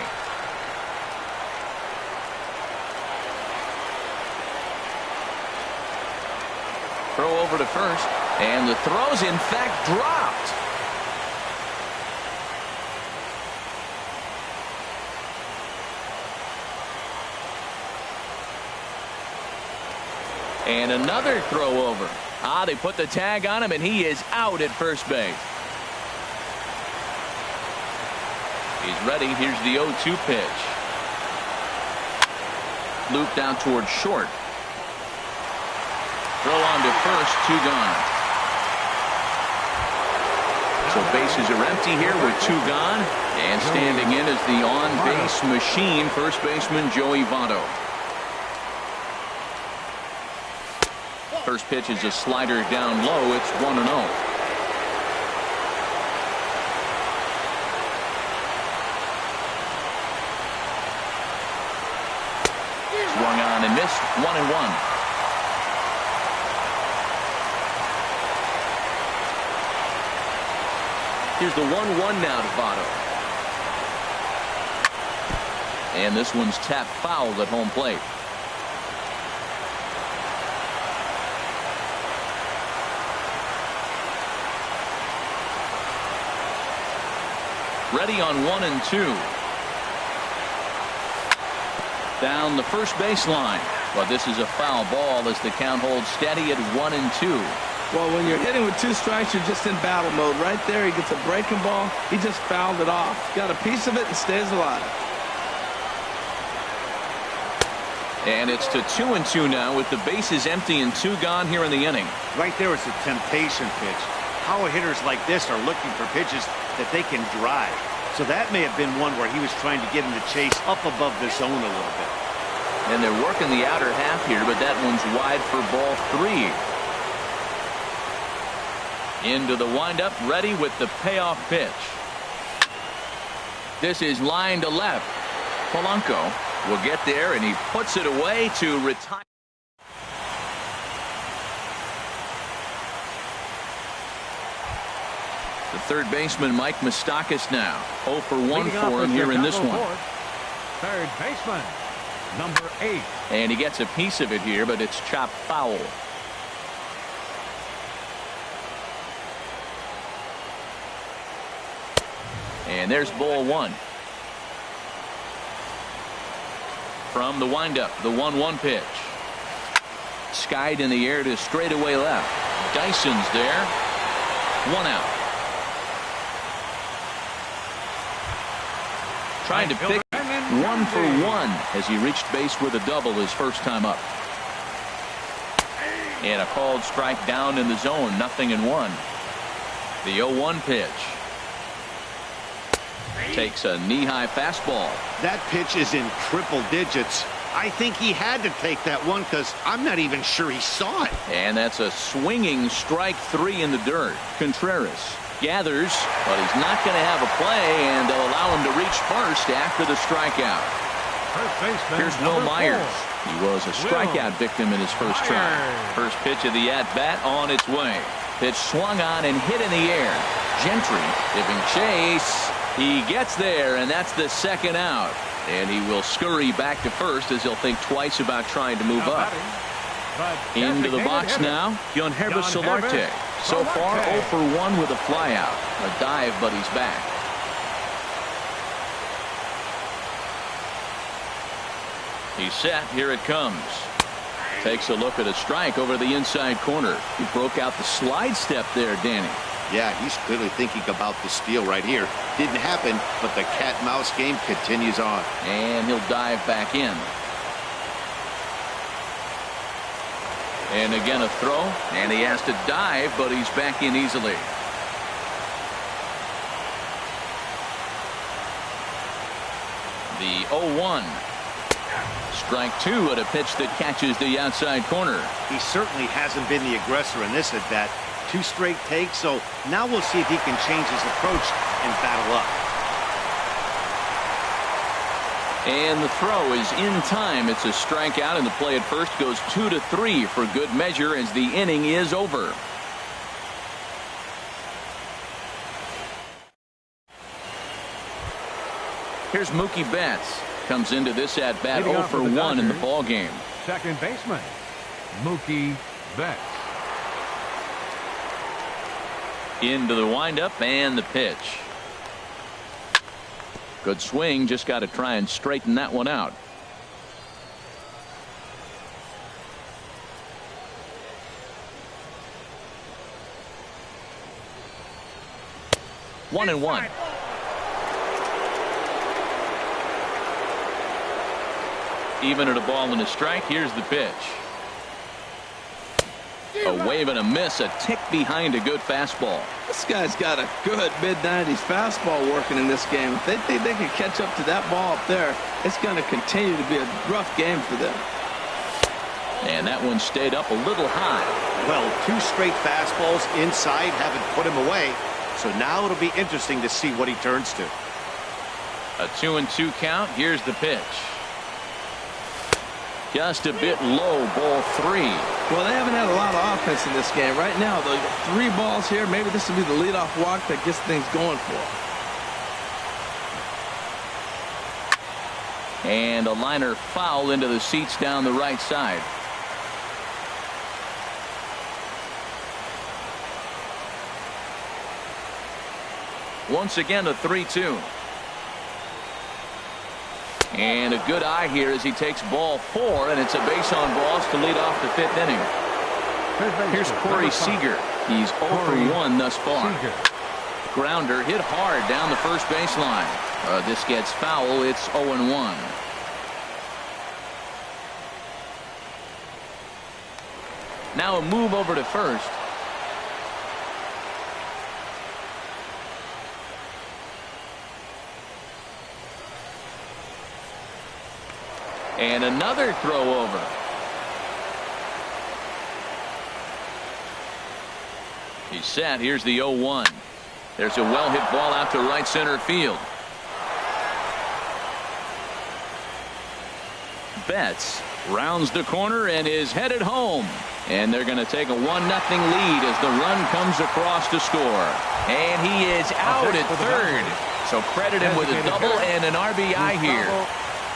Throw over to first, and the throw's in fact dropped. And another throw over. They put the tag on him, and he is out at first base. He's ready. Here's the 0-2 pitch. Loop down towards short. Throw on to first, 2 gone. So bases are empty here with 2 gone. And standing in is the on-base machine, first baseman Joey Votto. First pitch is a slider down low. It's 1-0. Swung on and missed. 1-1. Here's the 1-1 now to Votto. And this one's tapped foul at home plate. Ready on 1-2. Down the first baseline. But this is a foul ball as the count holds steady at 1-2. Well, when you're hitting with 2 strikes, you're just in battle mode. Right there, he gets a breaking ball. He just fouled it off. Got a piece of it and stays alive. And it's to 2-2 now with the bases empty and 2 gone here in the inning. Right there is a temptation pitch. Power hitters like this are looking for pitches that they can drive. So that may have been one where he was trying to get him to chase up above the zone a little bit. And they're working the outer half here, but that one's wide for ball 3. Into the windup, ready with the payoff pitch. This is line to left. Polanco will get there, and he puts it away to retire. The third baseman, Mike Moustakas, now 0 for 1 for him here in this one. Third baseman, number 8. And he gets a piece of it here, but it's chopped foul. And there's ball 1. From the windup, the 1-1 pitch. Skied in the air to straightaway left. Dyson's there. 1 out. Trying to pick 1 for 1 as he reached base with a double his first time up. And a called strike down in the zone. 0-1. The 0-1 pitch. Takes a knee-high fastball. That pitch is in triple digits. I think he had to take that one because I'm not even sure he saw it. And that's a swinging strike 3 in the dirt. Contreras gathers, but he's not going to have a play, and they'll allow him to reach first after the strikeout. Here's Will Myers. He was a strikeout victim in his first try. First pitch of the at-bat on its way. Pitch swung on and hit in the air. Gentry giving chase. He gets there, and that's the second out. And he will scurry back to first as he'll think twice about trying to move up. Into the box now, Herbert Solarte. So far, 0 for 1 with a flyout. A dive, but he's back. He's set. Here it comes. Takes a look at a strike over the inside corner. He broke out the slide step there, Danny. Yeah, he's clearly thinking about the steal right here. Didn't happen, but the cat-mouse game continues on. And he'll dive back in. And again a throw, and he has to dive, but he's back in easily. The 0-1. Strike 2 at a pitch that catches the outside corner. He certainly hasn't been the aggressor in this at bat. 2 straight takes, so now we'll see if he can change his approach and battle up. And the throw is in time. It's a strikeout, and the play at first goes 2-3 for good measure as the inning is over. Here's Mookie Betts. Comes into this at bat 0 for 1 in the ball game. Second baseman, Mookie Betts. Into the windup and the pitch. Good swing. Just got to try and straighten that one out. One and one. Even at a ball and a strike. Here's the pitch. A wave and a miss, a tick behind a good fastball. This guy's got a good mid-90s fastball working in this game. If they think they can catch up to that ball up there, it's going to continue to be a rough game for them. And that one stayed up a little high. Well, 2 straight fastballs inside haven't put him away. So now it'll be interesting to see what he turns to. A 2-2 count. Here's the pitch. Just a bit low, ball 3. Well, they haven't had a lot of offense in this game. Right now, though, 3 balls here. Maybe this will be the leadoff walk that gets things going for them. And a liner foul into the seats down the right side. Once again, a 3-2. And a good eye here as he takes ball 4, and it's a base on balls to lead off the 5th inning. Here's Corey Seager. He's 0 for 1 thus far. Grounder hit hard down the first baseline. This gets foul. It's 0-1. Now a move over to first. And another throw over. He's set. Here's the 0-1. There's a well-hit ball out to right center field. Betts rounds the corner and is headed home. And they're going to take a 1-0 lead as the run comes across to score. And he is out at third. So credit him with a double and an RBI here.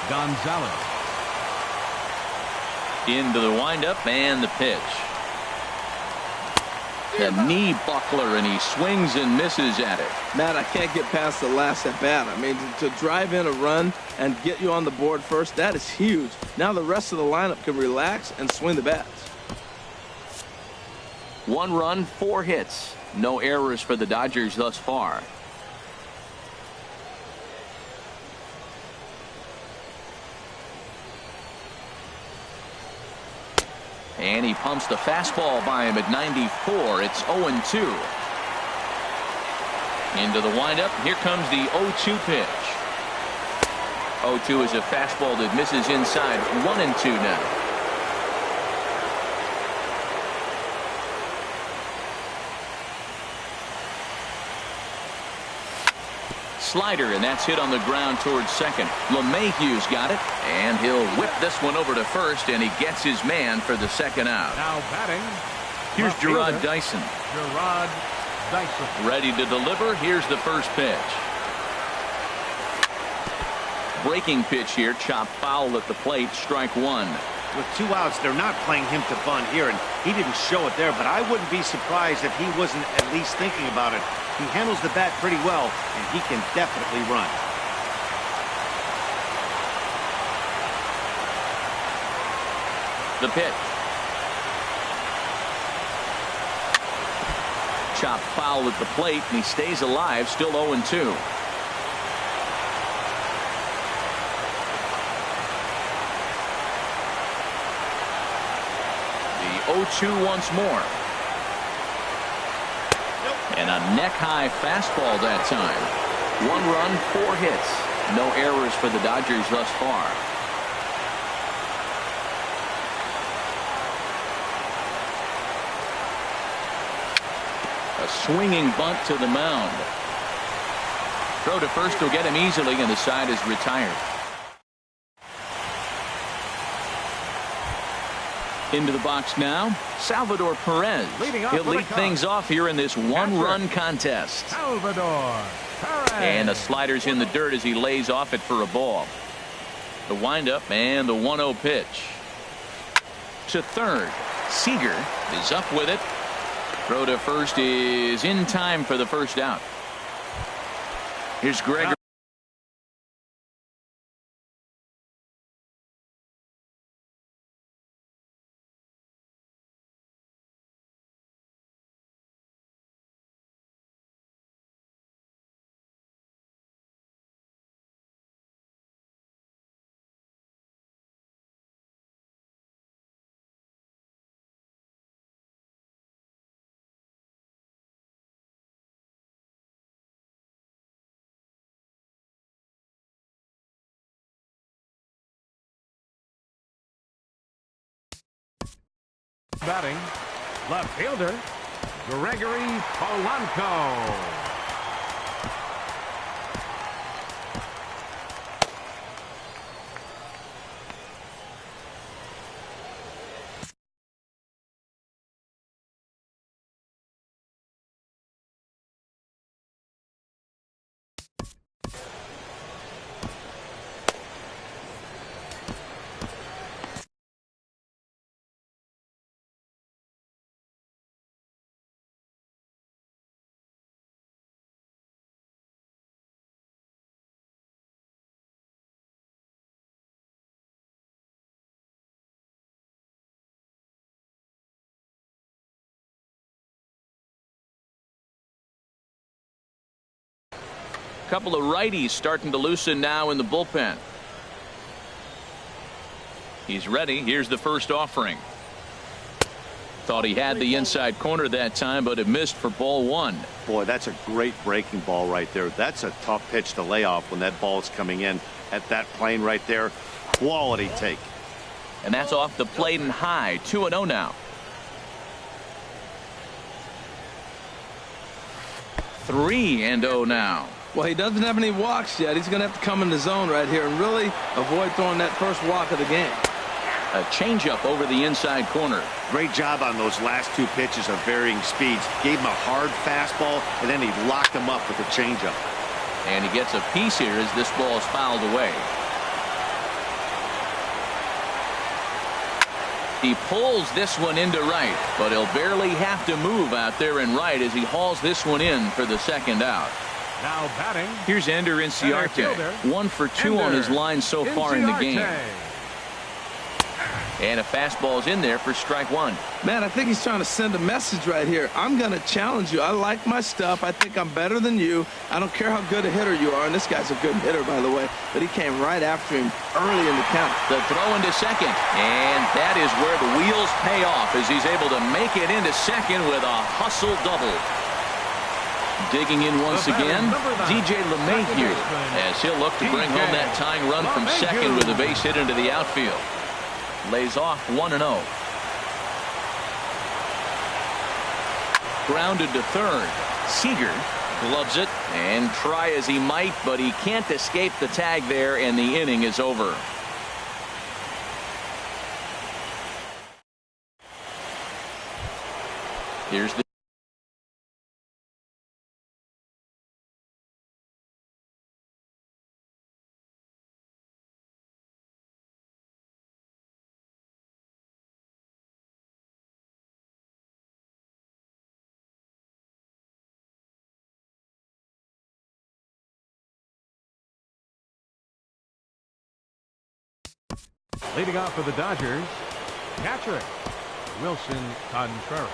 Gonzalez. Into the windup and the pitch. The knee buckler, and he swings and misses at it. Matt, I can't get past the last at bat. I mean, to drive in a run and get you on the board first, that is huge. Now the rest of the lineup can relax and swing the bats. 1 run, 4 hits. No errors for the Dodgers thus far. And he pumps the fastball by him at 94. It's 0-2. Into the windup. Here comes the 0-2 pitch. 0-2 is a fastball that misses inside. 1-2 now. Slider, and that's hit on the ground towards second. LeMahieu's got it, and he'll whip this one over to first, and he gets his man for the second out. Now batting. Here's Gerard Dyson. Gerard Dyson. Ready to deliver. Here's the first pitch. Breaking pitch here, chopped foul at the plate, strike 1. With 2 outs, they're not playing him to bunt here, and he didn't show it there, but I wouldn't be surprised if he wasn't at least thinking about it. He handles the bat pretty well, and he can definitely run. The pitch. Chopped foul at the plate, and he stays alive, still 0-2. The 0-2 once more. And a neck-high fastball that time. 1 run, 4 hits. No errors for the Dodgers thus far. A swinging bunt to the mound. Throw to first will get him easily, and the side is retired. Into the box now, Salvador Perez. He'll lead things off here in this 1-run contest. Salvador Perez. And the slider's in the dirt as he lays off it for a ball. The windup and the 1-0 pitch. To third. Seager is up with it. Throw to first is in time for the first out. Here's Gregory. Batting, left fielder, Gregory Polanco. Couple of righties starting to loosen now in the bullpen. He's ready. Here's the first offering. Thought he had the inside corner that time, but it missed for ball 1. Boy, that's a great breaking ball right there. That's a tough pitch to lay off when that ball is coming in at that plane right there. Quality take. And that's off the plate and high. 2-0 now. 3-0 now. Well, he doesn't have any walks yet. He's going to have to come in the zone right here and really avoid throwing that first walk of the game. A changeup over the inside corner. Great job on those last 2 pitches of varying speeds. Gave him a hard fastball, and then he locked him up with a changeup. And he gets a piece here as this ball is fouled away. He pulls this one into right, but he'll barely have to move out there in right as he hauls this one in for the second out. Now batting. Here's Ender Inciarte. 1 for 2 on his line so far in the game. And a fastball's in there for strike one. Man, I think he's trying to send a message right here. I'm going to challenge you. I like my stuff. I think I'm better than you. I don't care how good a hitter you are. And this guy's a good hitter, by the way. But he came right after him early in the count. The throw into second. And that is where the wheels pay off as he's able to make it into second with a hustle double. Digging in once again, DJ LeMahieu, as he'll look to bring home that tying run from second with a base hit into the outfield. Lays off 1-0. Grounded to third. Seager gloves it, and try as he might, but he can't escape the tag there, and the inning is over. Here's the Leading off for the Dodgers, catcher Wilson Contreras.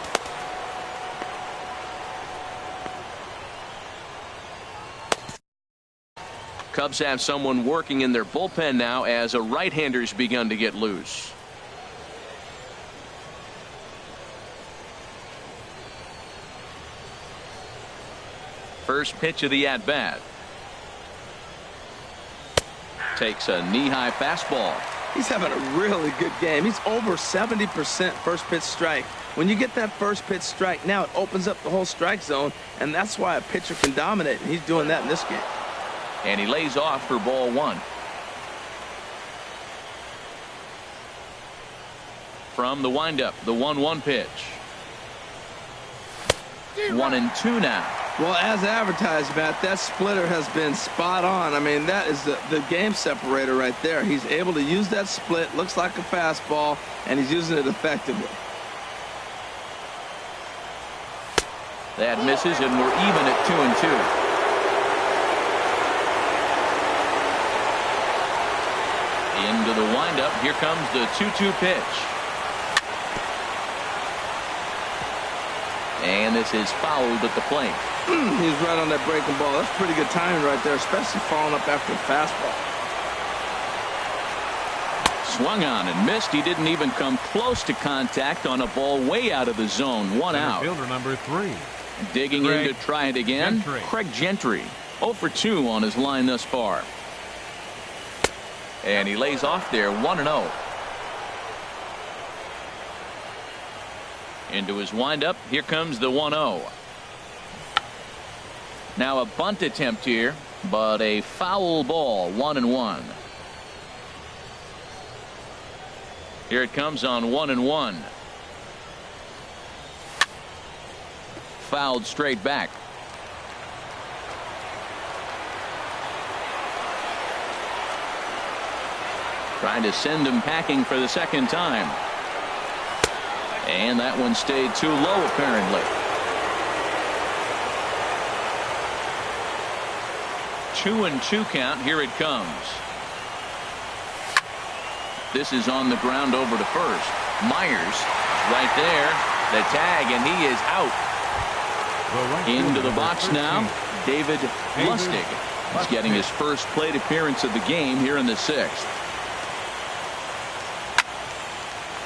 Cubs have someone working in their bullpen now as a right-hander's begun to get loose. First pitch of the at-bat. Takes a knee-high fastball. He's having a really good game. He's over 70% first pitch strike. When you get that first pitch strike, now it opens up the whole strike zone, and that's why a pitcher can dominate, and he's doing that in this game. And he lays off for ball one. From the windup, the 1-1 pitch. 1-2 now. Well, as advertised, Matt, that splitter has been spot on. I mean, that is the game separator right there. He's able to use that split, looks like a fastball, and he's using it effectively. That misses, and we're even at 2-2. Into the windup. Here comes the 2-2 pitch. And this is fouled at the plate. He's right on that breaking ball. That's pretty good timing right there, especially following up after a fastball. Swung on and missed. He didn't even come close to contact on a ball way out of the zone. One out. Fielder number 3. Digging in to try it again. Gentry. Craig Gentry. 0 for 2 on his line thus far. And he lays off there 1-0. Into his windup. Here comes the 1-0. Now a bunt attempt here, but a foul ball. 1-1. Here it comes on 1-1. Fouled straight back. Trying to send him packing for the second time. And that one stayed too low, apparently. 2-2 count. Here it comes. This is on the ground over to first. Myers right there. The tag, and he is out. Into the box now, David Lustig. He's getting his first plate appearance of the game here in the 6th.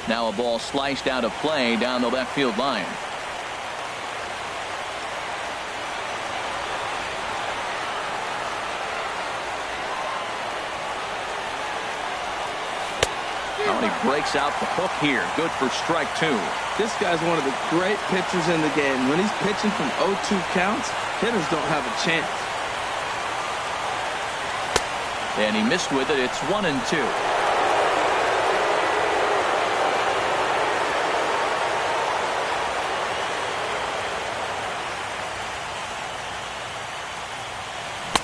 Now a ball sliced out of play down the left field line. Oh, and he breaks out the hook here. Good for strike 2. This guy's one of the great pitchers in the game. When he's pitching from 0-2 counts, hitters don't have a chance. And he missed with it. It's 1-2.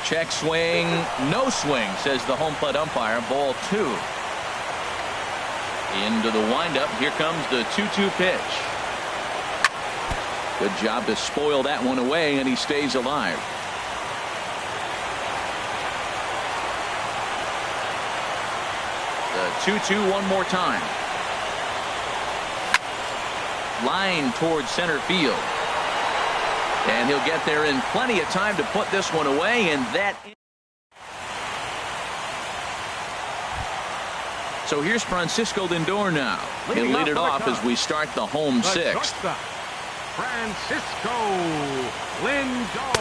Check swing, no swing, says the home plate umpire. Ball 2. Into the windup. Here comes the 2-2 pitch. Good job to spoil that one away, and he stays alive. The 2-2 one more time. Line towards center field. And he'll get there in plenty of time to put this one away, and that. So here's Francisco Lindor now. He'll lead it off as we start the home sixth. Francisco Lindor.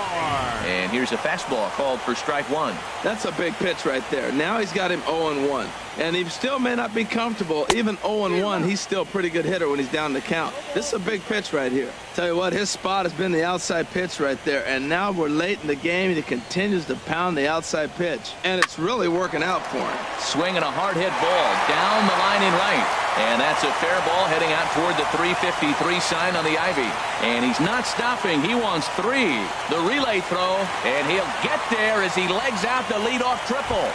And here's a fastball called for strike one. That's a big pitch right there. Now he's got him 0-1. And he still may not be comfortable. Even 0-1, he's still a pretty good hitter when he's down the count. This is a big pitch right here. Tell you what, his spot has been the outside pitch right there. And now we're late in the game, and he continues to pound the outside pitch. And it's really working out for him. Swinging a hard hit ball down the line in right. And that's a fair ball heading out toward the 353 sign on the ivy. And he's not stopping. He wants 3. The relay throw, and he'll get there as he legs out the leadoff triple.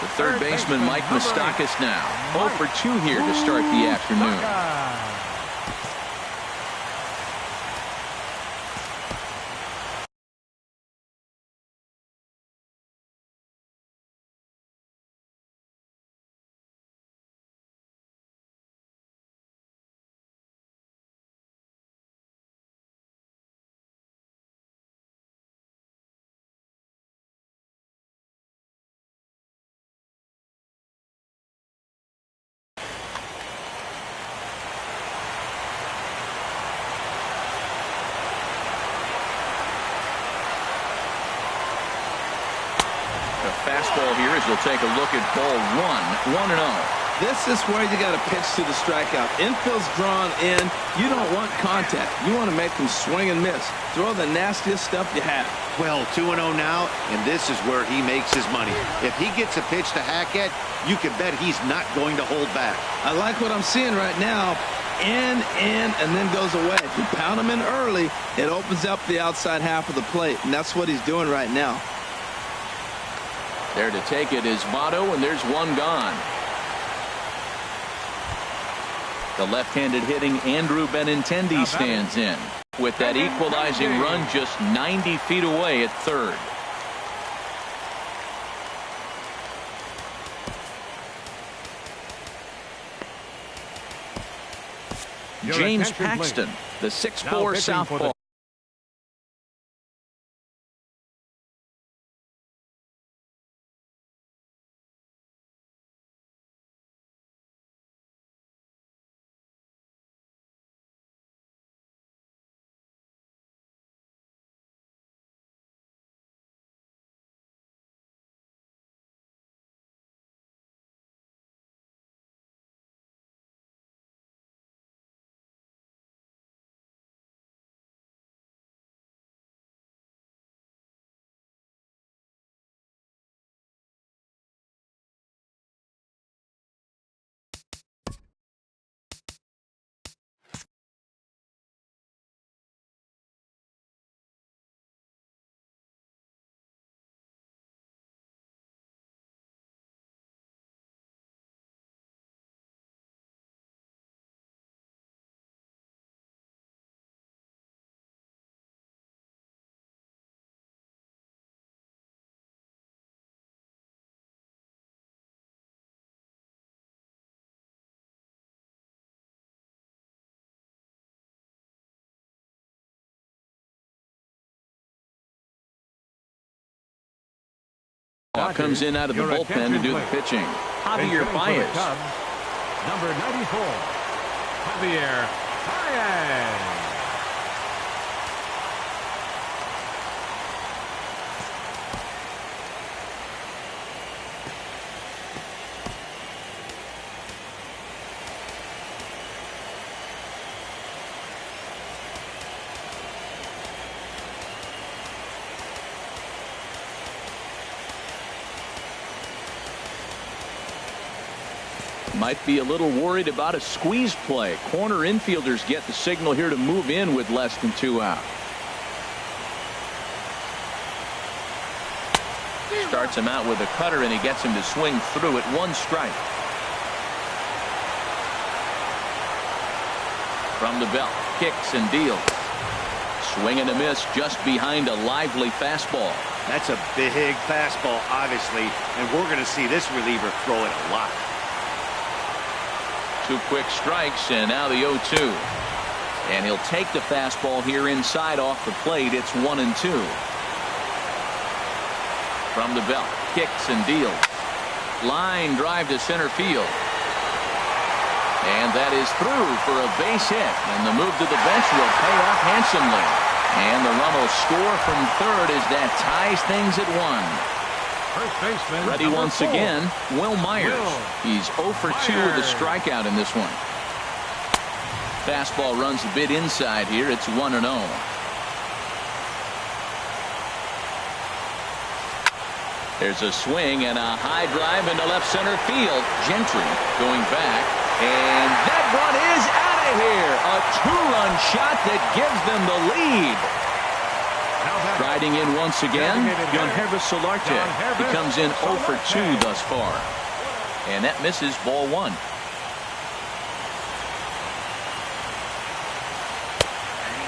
The third baseman, Mike Moustakas, now 0 for 2 here to start the afternoon. Fastball here as he'll take a look at ball 1, 1-0. This is where you got to pitch to the strikeout. Infield's drawn in. You don't want contact. You want to make them swing and miss. Throw the nastiest stuff you have. Well, 2-0 now, and this is where he makes his money. If he gets a pitch to hack at, you can bet he's not going to hold back. I like what I'm seeing right now. In, and then goes away. If you pound him in early, it opens up the outside half of the plate, and that's what he's doing right now. There to take it is Votto, and there's one gone. The left-handed hitting Andrew Benintendi stands in with that equalizing run just 90 feet away at third. James Paxton, the 6'4" southpaw. Now comes in out of the bullpen to do the pitching. Javier Baez. Number 94, Javier Baez. Might be a little worried about a squeeze play. Corner infielders get the signal here to move in with less than 2 out. Starts him out with a cutter, and he gets him to swing through at 1 strike. From the belt, kicks and deals. Swing and a miss just behind a lively fastball. That's a big fastball, obviously, and we're going to see this reliever throw it a lot. 2 quick strikes, and now the 0-2. And he'll take the fastball here inside off the plate. It's 1-2. From the belt, kicks and deals. Line drive to center field. And that is through for a base hit. And the move to the bench will pay off handsomely. And the run will score from third as that ties things at 1. First baseman. Ready once 4. again, Will Myers. He's 0 for 2 with a strikeout in this one. Fastball runs a bit inside here. It's 1-0. There's a swing and a high drive into left center field. Gentry going back. And that one is out of here. A 2-run shot that gives them the lead. Riding in once again, Yangervis Solarte. He comes in 0 for 2 thus far. And that misses ball 1.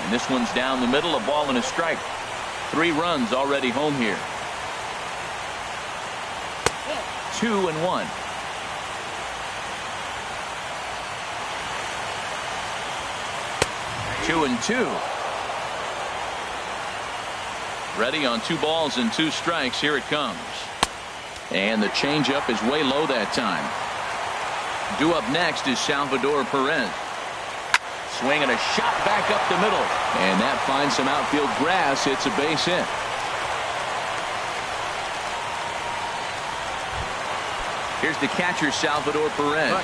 And this one's down the middle, a ball and a strike. 3 runs already home here. 2-1. Two and 2. Ready on 2 balls and 2 strikes. Here it comes. And the changeup is way low that time. Due up next is Salvador Perez. Swing and a shot back up the middle. And that finds some outfield grass. It's a base hit. Here's the catcher, Salvador Perez.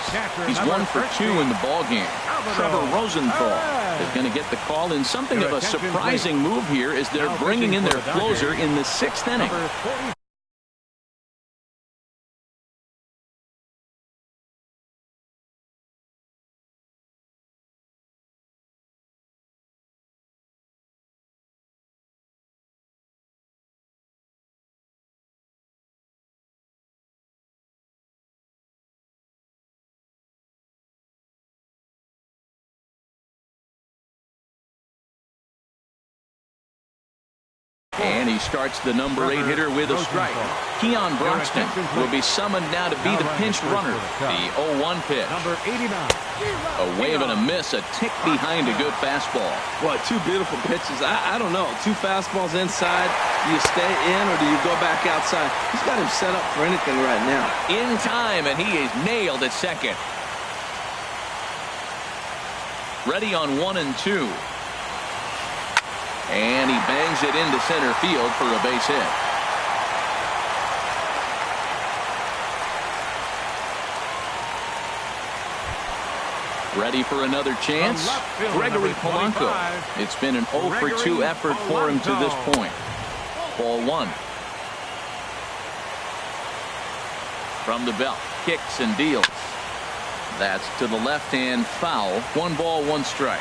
He's 1 for 2 in the ballgame. Trevor Rosenthal is going to get the call in something of a surprising move here as they're bringing in their closer in the 6th inning. And he starts the number 8 hitter with a strike. Keon Broxton will be summoned now to be the pinch runner. The 0-1 pitch. Number 89. A wave and a miss, a tick behind a good fastball. Boy, 2 beautiful pitches. I don't know. 2 fastballs inside. Do you stay in or do you go back outside? He's got him set up for anything right now. In time, and he is nailed at second. Ready on 1 and 2. And he bangs it into center field for a base hit. Ready for another chance? Gregory Polanco. It's been an 0 for 2 effort for him to this point. Ball 1. From the belt, kicks and deals. That's to the left-hand foul. 1 ball, 1 strike.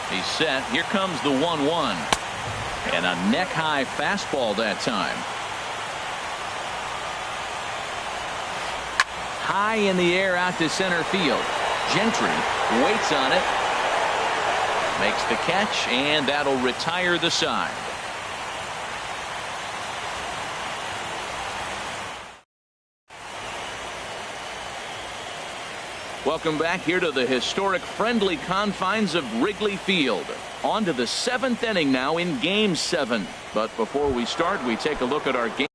He's set. Here comes the 1-1. And a neck-high fastball that time. High in the air out to center field. Gentry waits on it. Makes the catch, and that'll retire the side. Welcome back here to the historic friendly confines of Wrigley Field. On to the 7th inning now in Game 7. But before we start, we take a look at our game.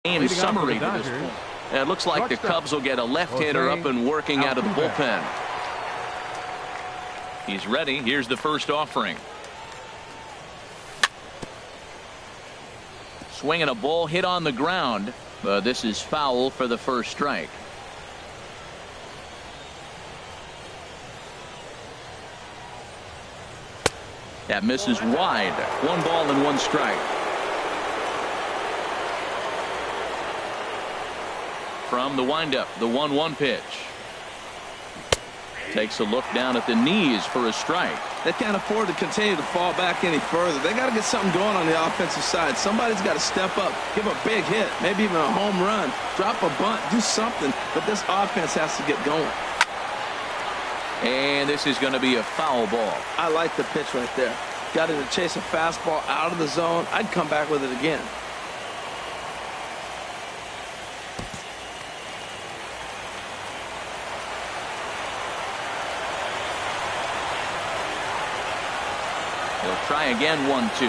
game summary to this point. And it looks like the Cubs will get a left-hander up and working out of the bullpen. He's ready. Here's the first offering. Swinging a ball hit on the ground. This is foul for the first strike. That misses wide. 1 ball and 1 strike. From the windup, the 1-1 pitch. Takes a look down at the knees for a strike. They can't afford to continue to fall back any further. They got to get something going on the offensive side. Somebody's got to step up, give a big hit, maybe even a home run, drop a bunt, do something. But this offense has to get going. And this is going to be a foul ball. I like the pitch right there. Got him to chase a fastball out of the zone. I'd come back with it again. He'll try again, 1-2.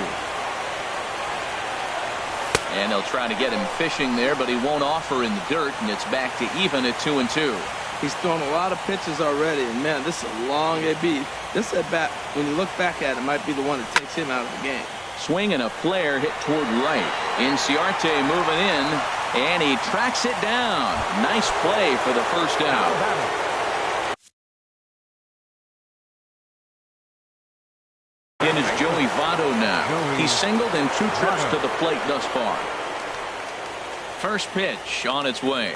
And they'll try to get him fishing there, but he won't offer in the dirt, and it's back to even at 2-2. He's thrown a lot of pitches already, and man, this is a long AB. This at bat, when you look back at it, might be the one that takes him out of the game. Swing and a flare hit toward right. Inciarte moving in, and he tracks it down. Nice play for the first out. In is Joey Votto now. He's singled in 2 trips to the plate thus far. First pitch on its way.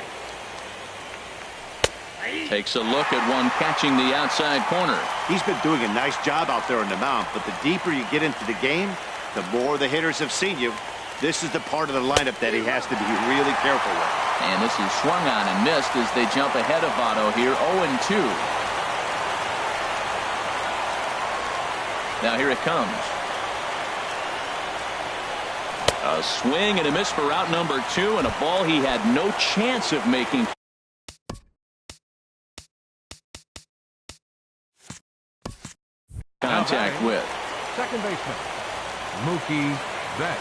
Takes a look at one catching the outside corner. He's been doing a nice job out there on the mound, but the deeper you get into the game, the more the hitters have seen you. This is the part of the lineup that he has to be really careful with. And this is swung on and missed as they jump ahead of Votto here, 0-2. Now here it comes. A swing and a miss for out number 2, and a ball he had no chance of making. Contact with. Second baseman, Mookie Betts.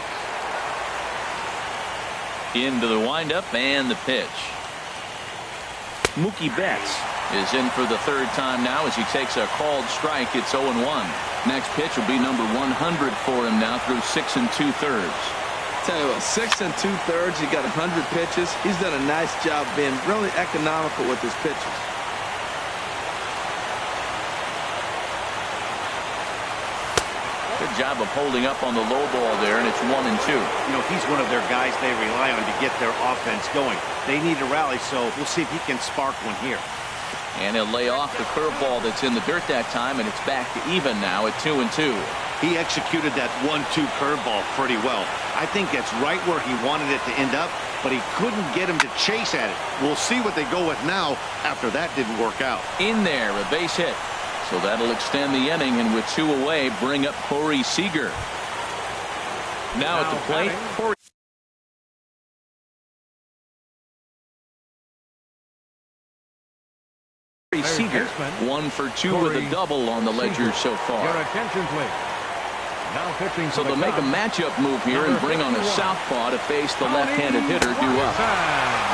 Into the windup and the pitch. Mookie Betts is in for the 3rd time now as he takes a called strike. It's 0-1. Next pitch will be number 100 for him now through 6 2/3. Tell you what, 6 2/3. He got 100 pitches. He's done a nice job being really economical with his pitches. Good job of holding up on the low ball there, and it's 1-2. You know, he's one of their guys they rely on to get their offense going. They need a rally, so we'll see if he can spark one here. And he'll lay off the curveball that's in the dirt that time, and it's back to even now at 2-2. He executed that 1-2 curveball pretty well. I think that's right where he wanted it to end up, but he couldn't get him to chase at it. We'll see what they go with now after that didn't work out. In there, a base hit. So that'll extend the inning, and with 2 away, bring up Corey Seager. Now at the plate, Corey Seager, 1 for 2 with a double on the ledger so far. Your attention, please. Now pitching. So they'll make a matchup move here and bring on a southpaw to face the left-handed hitter due up.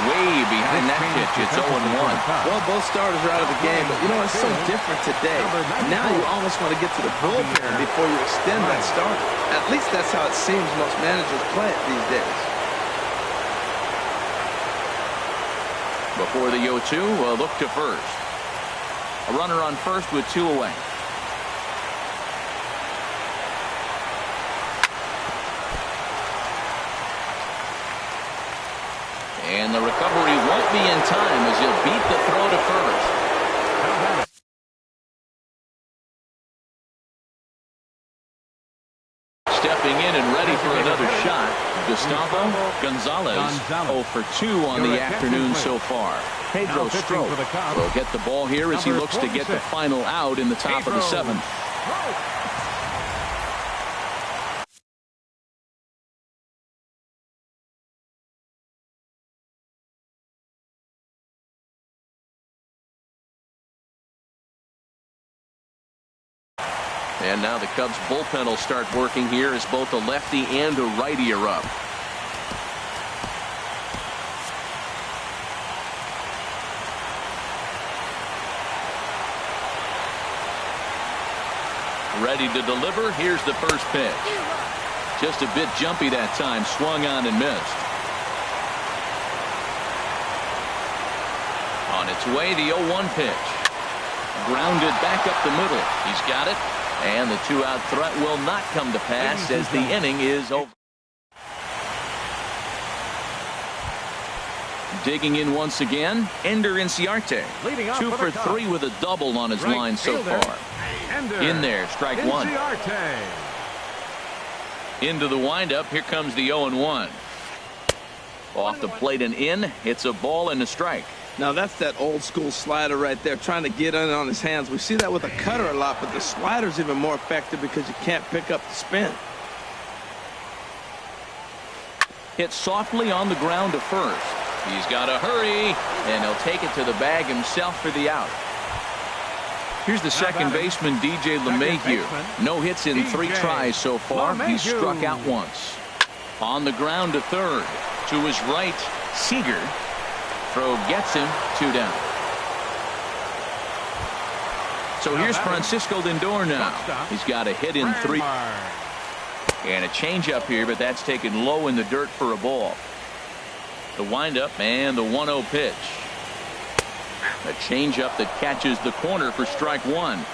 Way behind that pitch. It's 0-1. Well, both starters are out of the game, but you know, it's so different today. Now you almost want to get to the bullpen before you extend that start. At least that's how it seems most managers play it these days. Before the 0-2, a look to first. A runner on first with 2 away. And the recovery won't be in time as he'll beat the throw to first. Stepping in and ready for another shot, Gustavo Gonzalez, 0 for 2 on the afternoon so far. Pedro Strop will get the ball here as he looks to get the final out in the top of the 7th. And now the Cubs bullpen will start working here as both a lefty and a righty are up. Ready to deliver. Here's the first pitch. Just a bit jumpy that time. Swung on and missed. On its way, the 0-1 pitch. Grounded back up the middle. He's got it. And the 2-out threat will not come to pass as the inning is over. Digging in once again, Ender Inciarte. 2 for 3 with a double on his line so far. In there, strike one. Into the windup. Here comes the 0-1. Off the plate and in. It's a ball and a strike. Now that's that old school slider right there, trying to get in on his hands. We see that with a cutter a lot, but the slider's even more effective because you can't pick up the spin. Hit softly on the ground to first. He's got to hurry, and he'll take it to the bag himself for the out. Here's the second baseman, DJ LeMahieu. No hits in 3 tries so far. He's struck out once. On the ground to third. To his right, Seager. Throw gets him. 2 down. So here's Francisco Lindor now. He's got a hit in 3. And a changeup here, but that's taken low in the dirt for a ball. The windup and the 1-0 pitch. A changeup that catches the corner for strike one.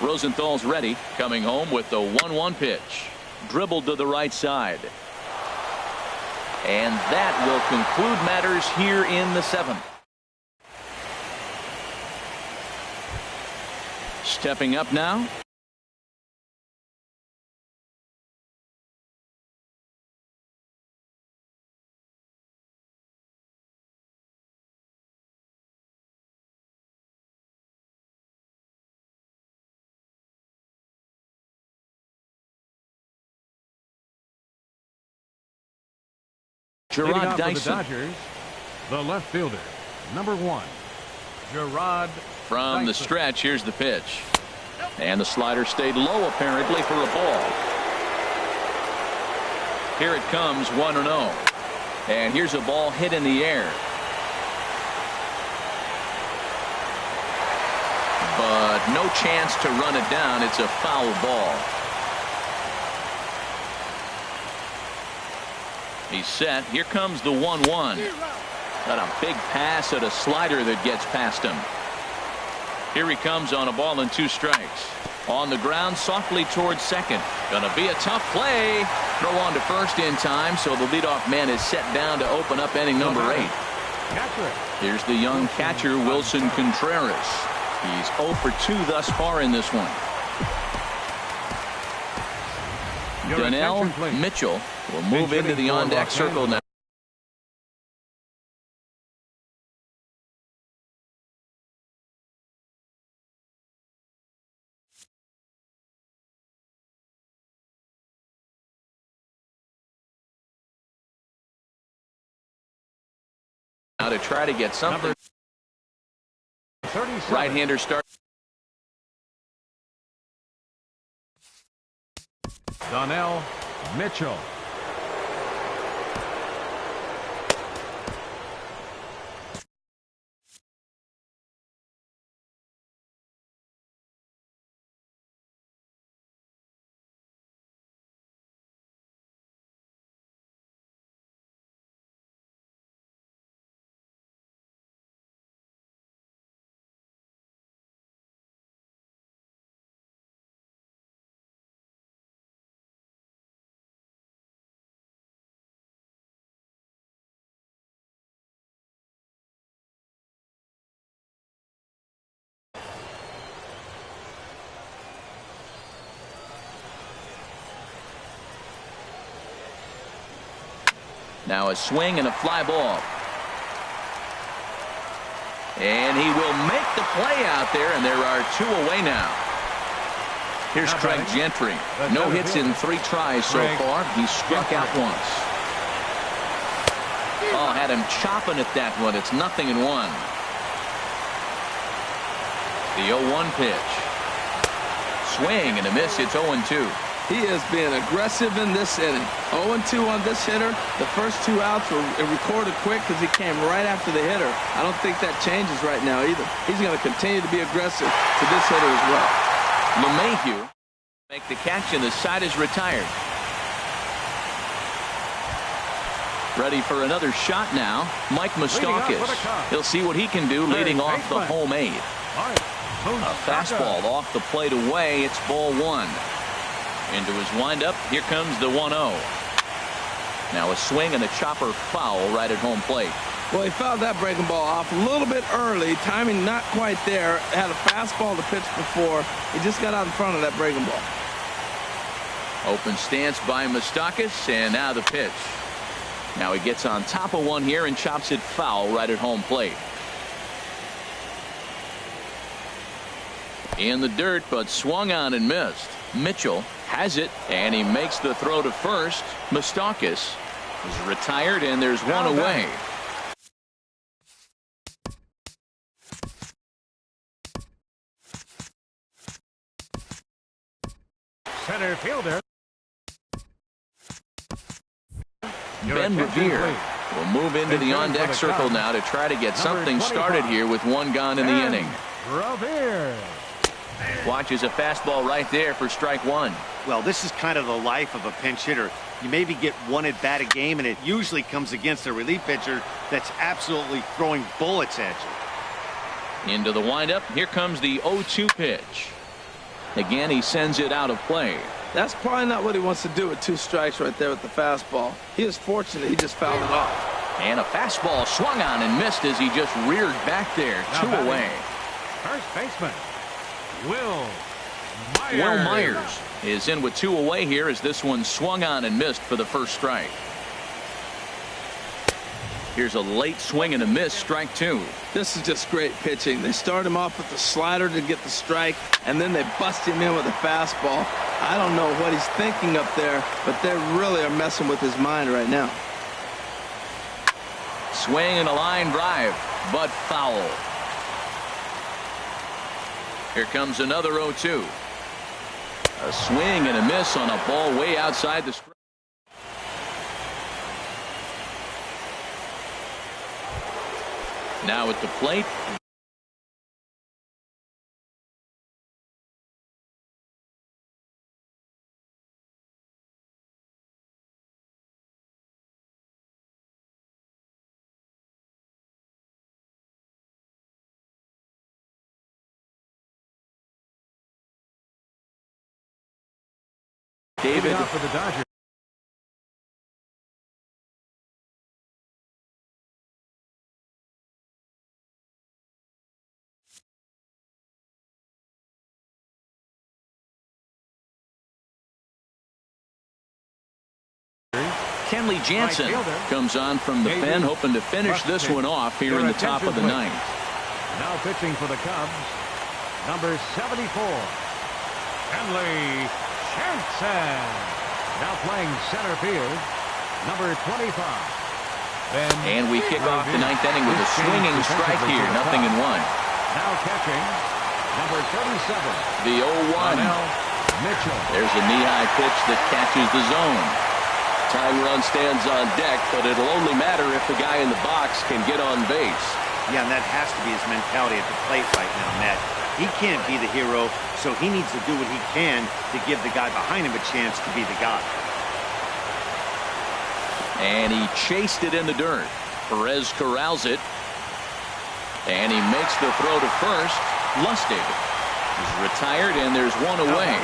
Rosenthal's ready, coming home with the 1-1 pitch. Dribbled to the right side. And that will conclude matters here in the 7th. Stepping up now. Gerard Dyson. The Dodgers, the left fielder, number 1, Gerard From the stretch, here's the pitch. And the slider stayed low apparently for a ball. Here it comes, 1-0. And here's a ball hit in the air. But no chance to run it down. It's a foul ball. He's set. Here comes the 1-1. Got a big pass at a slider that gets past him. Here he comes on a ball and 2 strikes. On the ground softly towards second. Gonna be a tough play. Throw on to first in time, so the leadoff man is set down to open up inning number 8. Here's the young catcher, Wilson Contreras. He's 0 for 2 thus far in this one. Donnell Mitchell will move into the on-deck circle now. Now to try to get something. Right-hander start. Donnell Mitchell. Now a swing and a fly ball. And he will make the play out there, and there are 2 away now. Here's Craig Gentry. No hits in 3 tries so far. He struck out once. Oh, had him chopping at that one. It's 0-1. The 0-1 pitch. Swing and a miss. It's 0-2. He is being aggressive in this inning. 0-2 on this hitter. The first 2 outs were recorded quick because he came right after the hitter. I don't think that changes right now either. He's going to continue to be aggressive to this hitter as well. LeMahieu make the catch, and the side is retired. Ready for another shot now. Mike Moustakas. He'll see what he can do leading off the home 8. A fastball off the plate away. It's ball 1. Into his windup. Here comes the 1-0. Now a swing and a chopper foul right at home plate. Well, he fouled that breaking ball off a little bit early. Timing not quite there. Had a fastball to pitch before. He just got out in front of that breaking ball. Open stance by Moustakas, and now the pitch. Now he gets on top of one here and chops it foul right at home plate. In the dirt, but swung on and missed. Mitchell has it, and he makes the throw to first. Moustakas is retired, and there's one away. Center fielder. Ben Revere will move into the on-deck circle now to try to get something started here with one gone in the inning. Revere watches a fastball right there for strike 1. Well, this is kind of the life of a pinch hitter. You maybe get one at bat a game, and it usually comes against a relief pitcher that's absolutely throwing bullets at you. Into the windup. Here comes the 0-2 pitch. Again, he sends it out of play. That's probably not what he wants to do with 2 strikes right there with the fastball. He is fortunate he just fouled it off. And a fastball swung on and missed as he just reared back there. 2 away. First baseman Will Myers. Will Myers is in with 2 away here as this one swung on and missed for the first strike. Here's a late swing and a miss, strike 2. This is just great pitching. They start him off with the slider to get the strike, and then they bust him in with a fastball. I don't know what he's thinking up there, but they really are messing with his mind right now. Swing and a line drive, but foul. Here comes another 0-2. A swing and a miss on a ball way outside the strike. Now at the plate. David for the Dodgers. Kenley Jansen comes on from the pen, hoping to finish this one off here in the top of the 9th. Now pitching for the Cubs, number 74, Kenley Jansen. Now playing center field, number 25. And we kick off the 9th inning with a swinging strike here, 0-1. Now catching, number 37. The 0-1. Mitchell. There's a knee-high pitch that catches the zone. Tying run stands on deck, but it'll only matter if the guy in the box can get on base. Yeah, and that has to be his mentality at the plate right now, Matt. He can't be the hero, so he needs to do what he can to give the guy behind him a chance to be the guy. And he chased it in the dirt. Perez corrals it. And he makes the throw to first. Lustig is retired, and there's one away.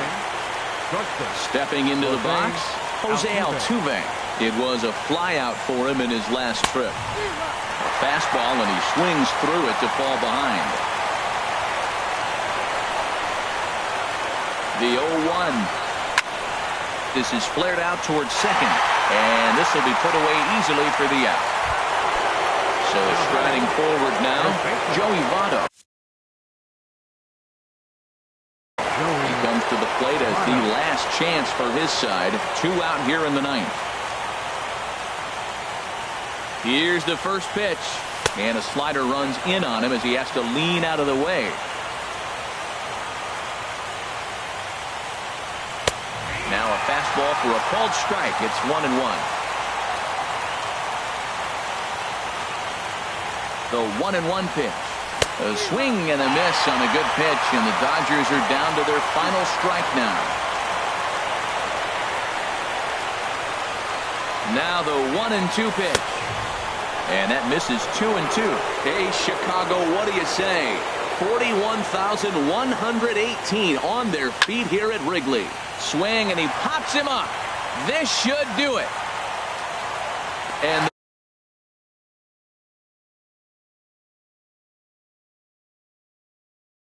Stepping into the box, Jose Altuve. It was a flyout for him in his last trip. A fastball, and he swings through it to fall behind. The 0-1. This is flared out towards second, and this will be put away easily for the out. So striding forward now, Joey Votto. He comes to the plate as the last chance for his side. 2 out here in the 9th. Here's the first pitch, and a slider runs in on him as he has to lean out of the way. Now a fastball for a called strike. It's 1-1. The 1-1 pitch. A swing and a miss on a good pitch, and the Dodgers are down to their final strike now. Now the 1-2 pitch. And that misses 2-2. Hey, Chicago, what do you say? 41,118 on their feet here at Wrigley. Swing, and he pops him up. This should do it. And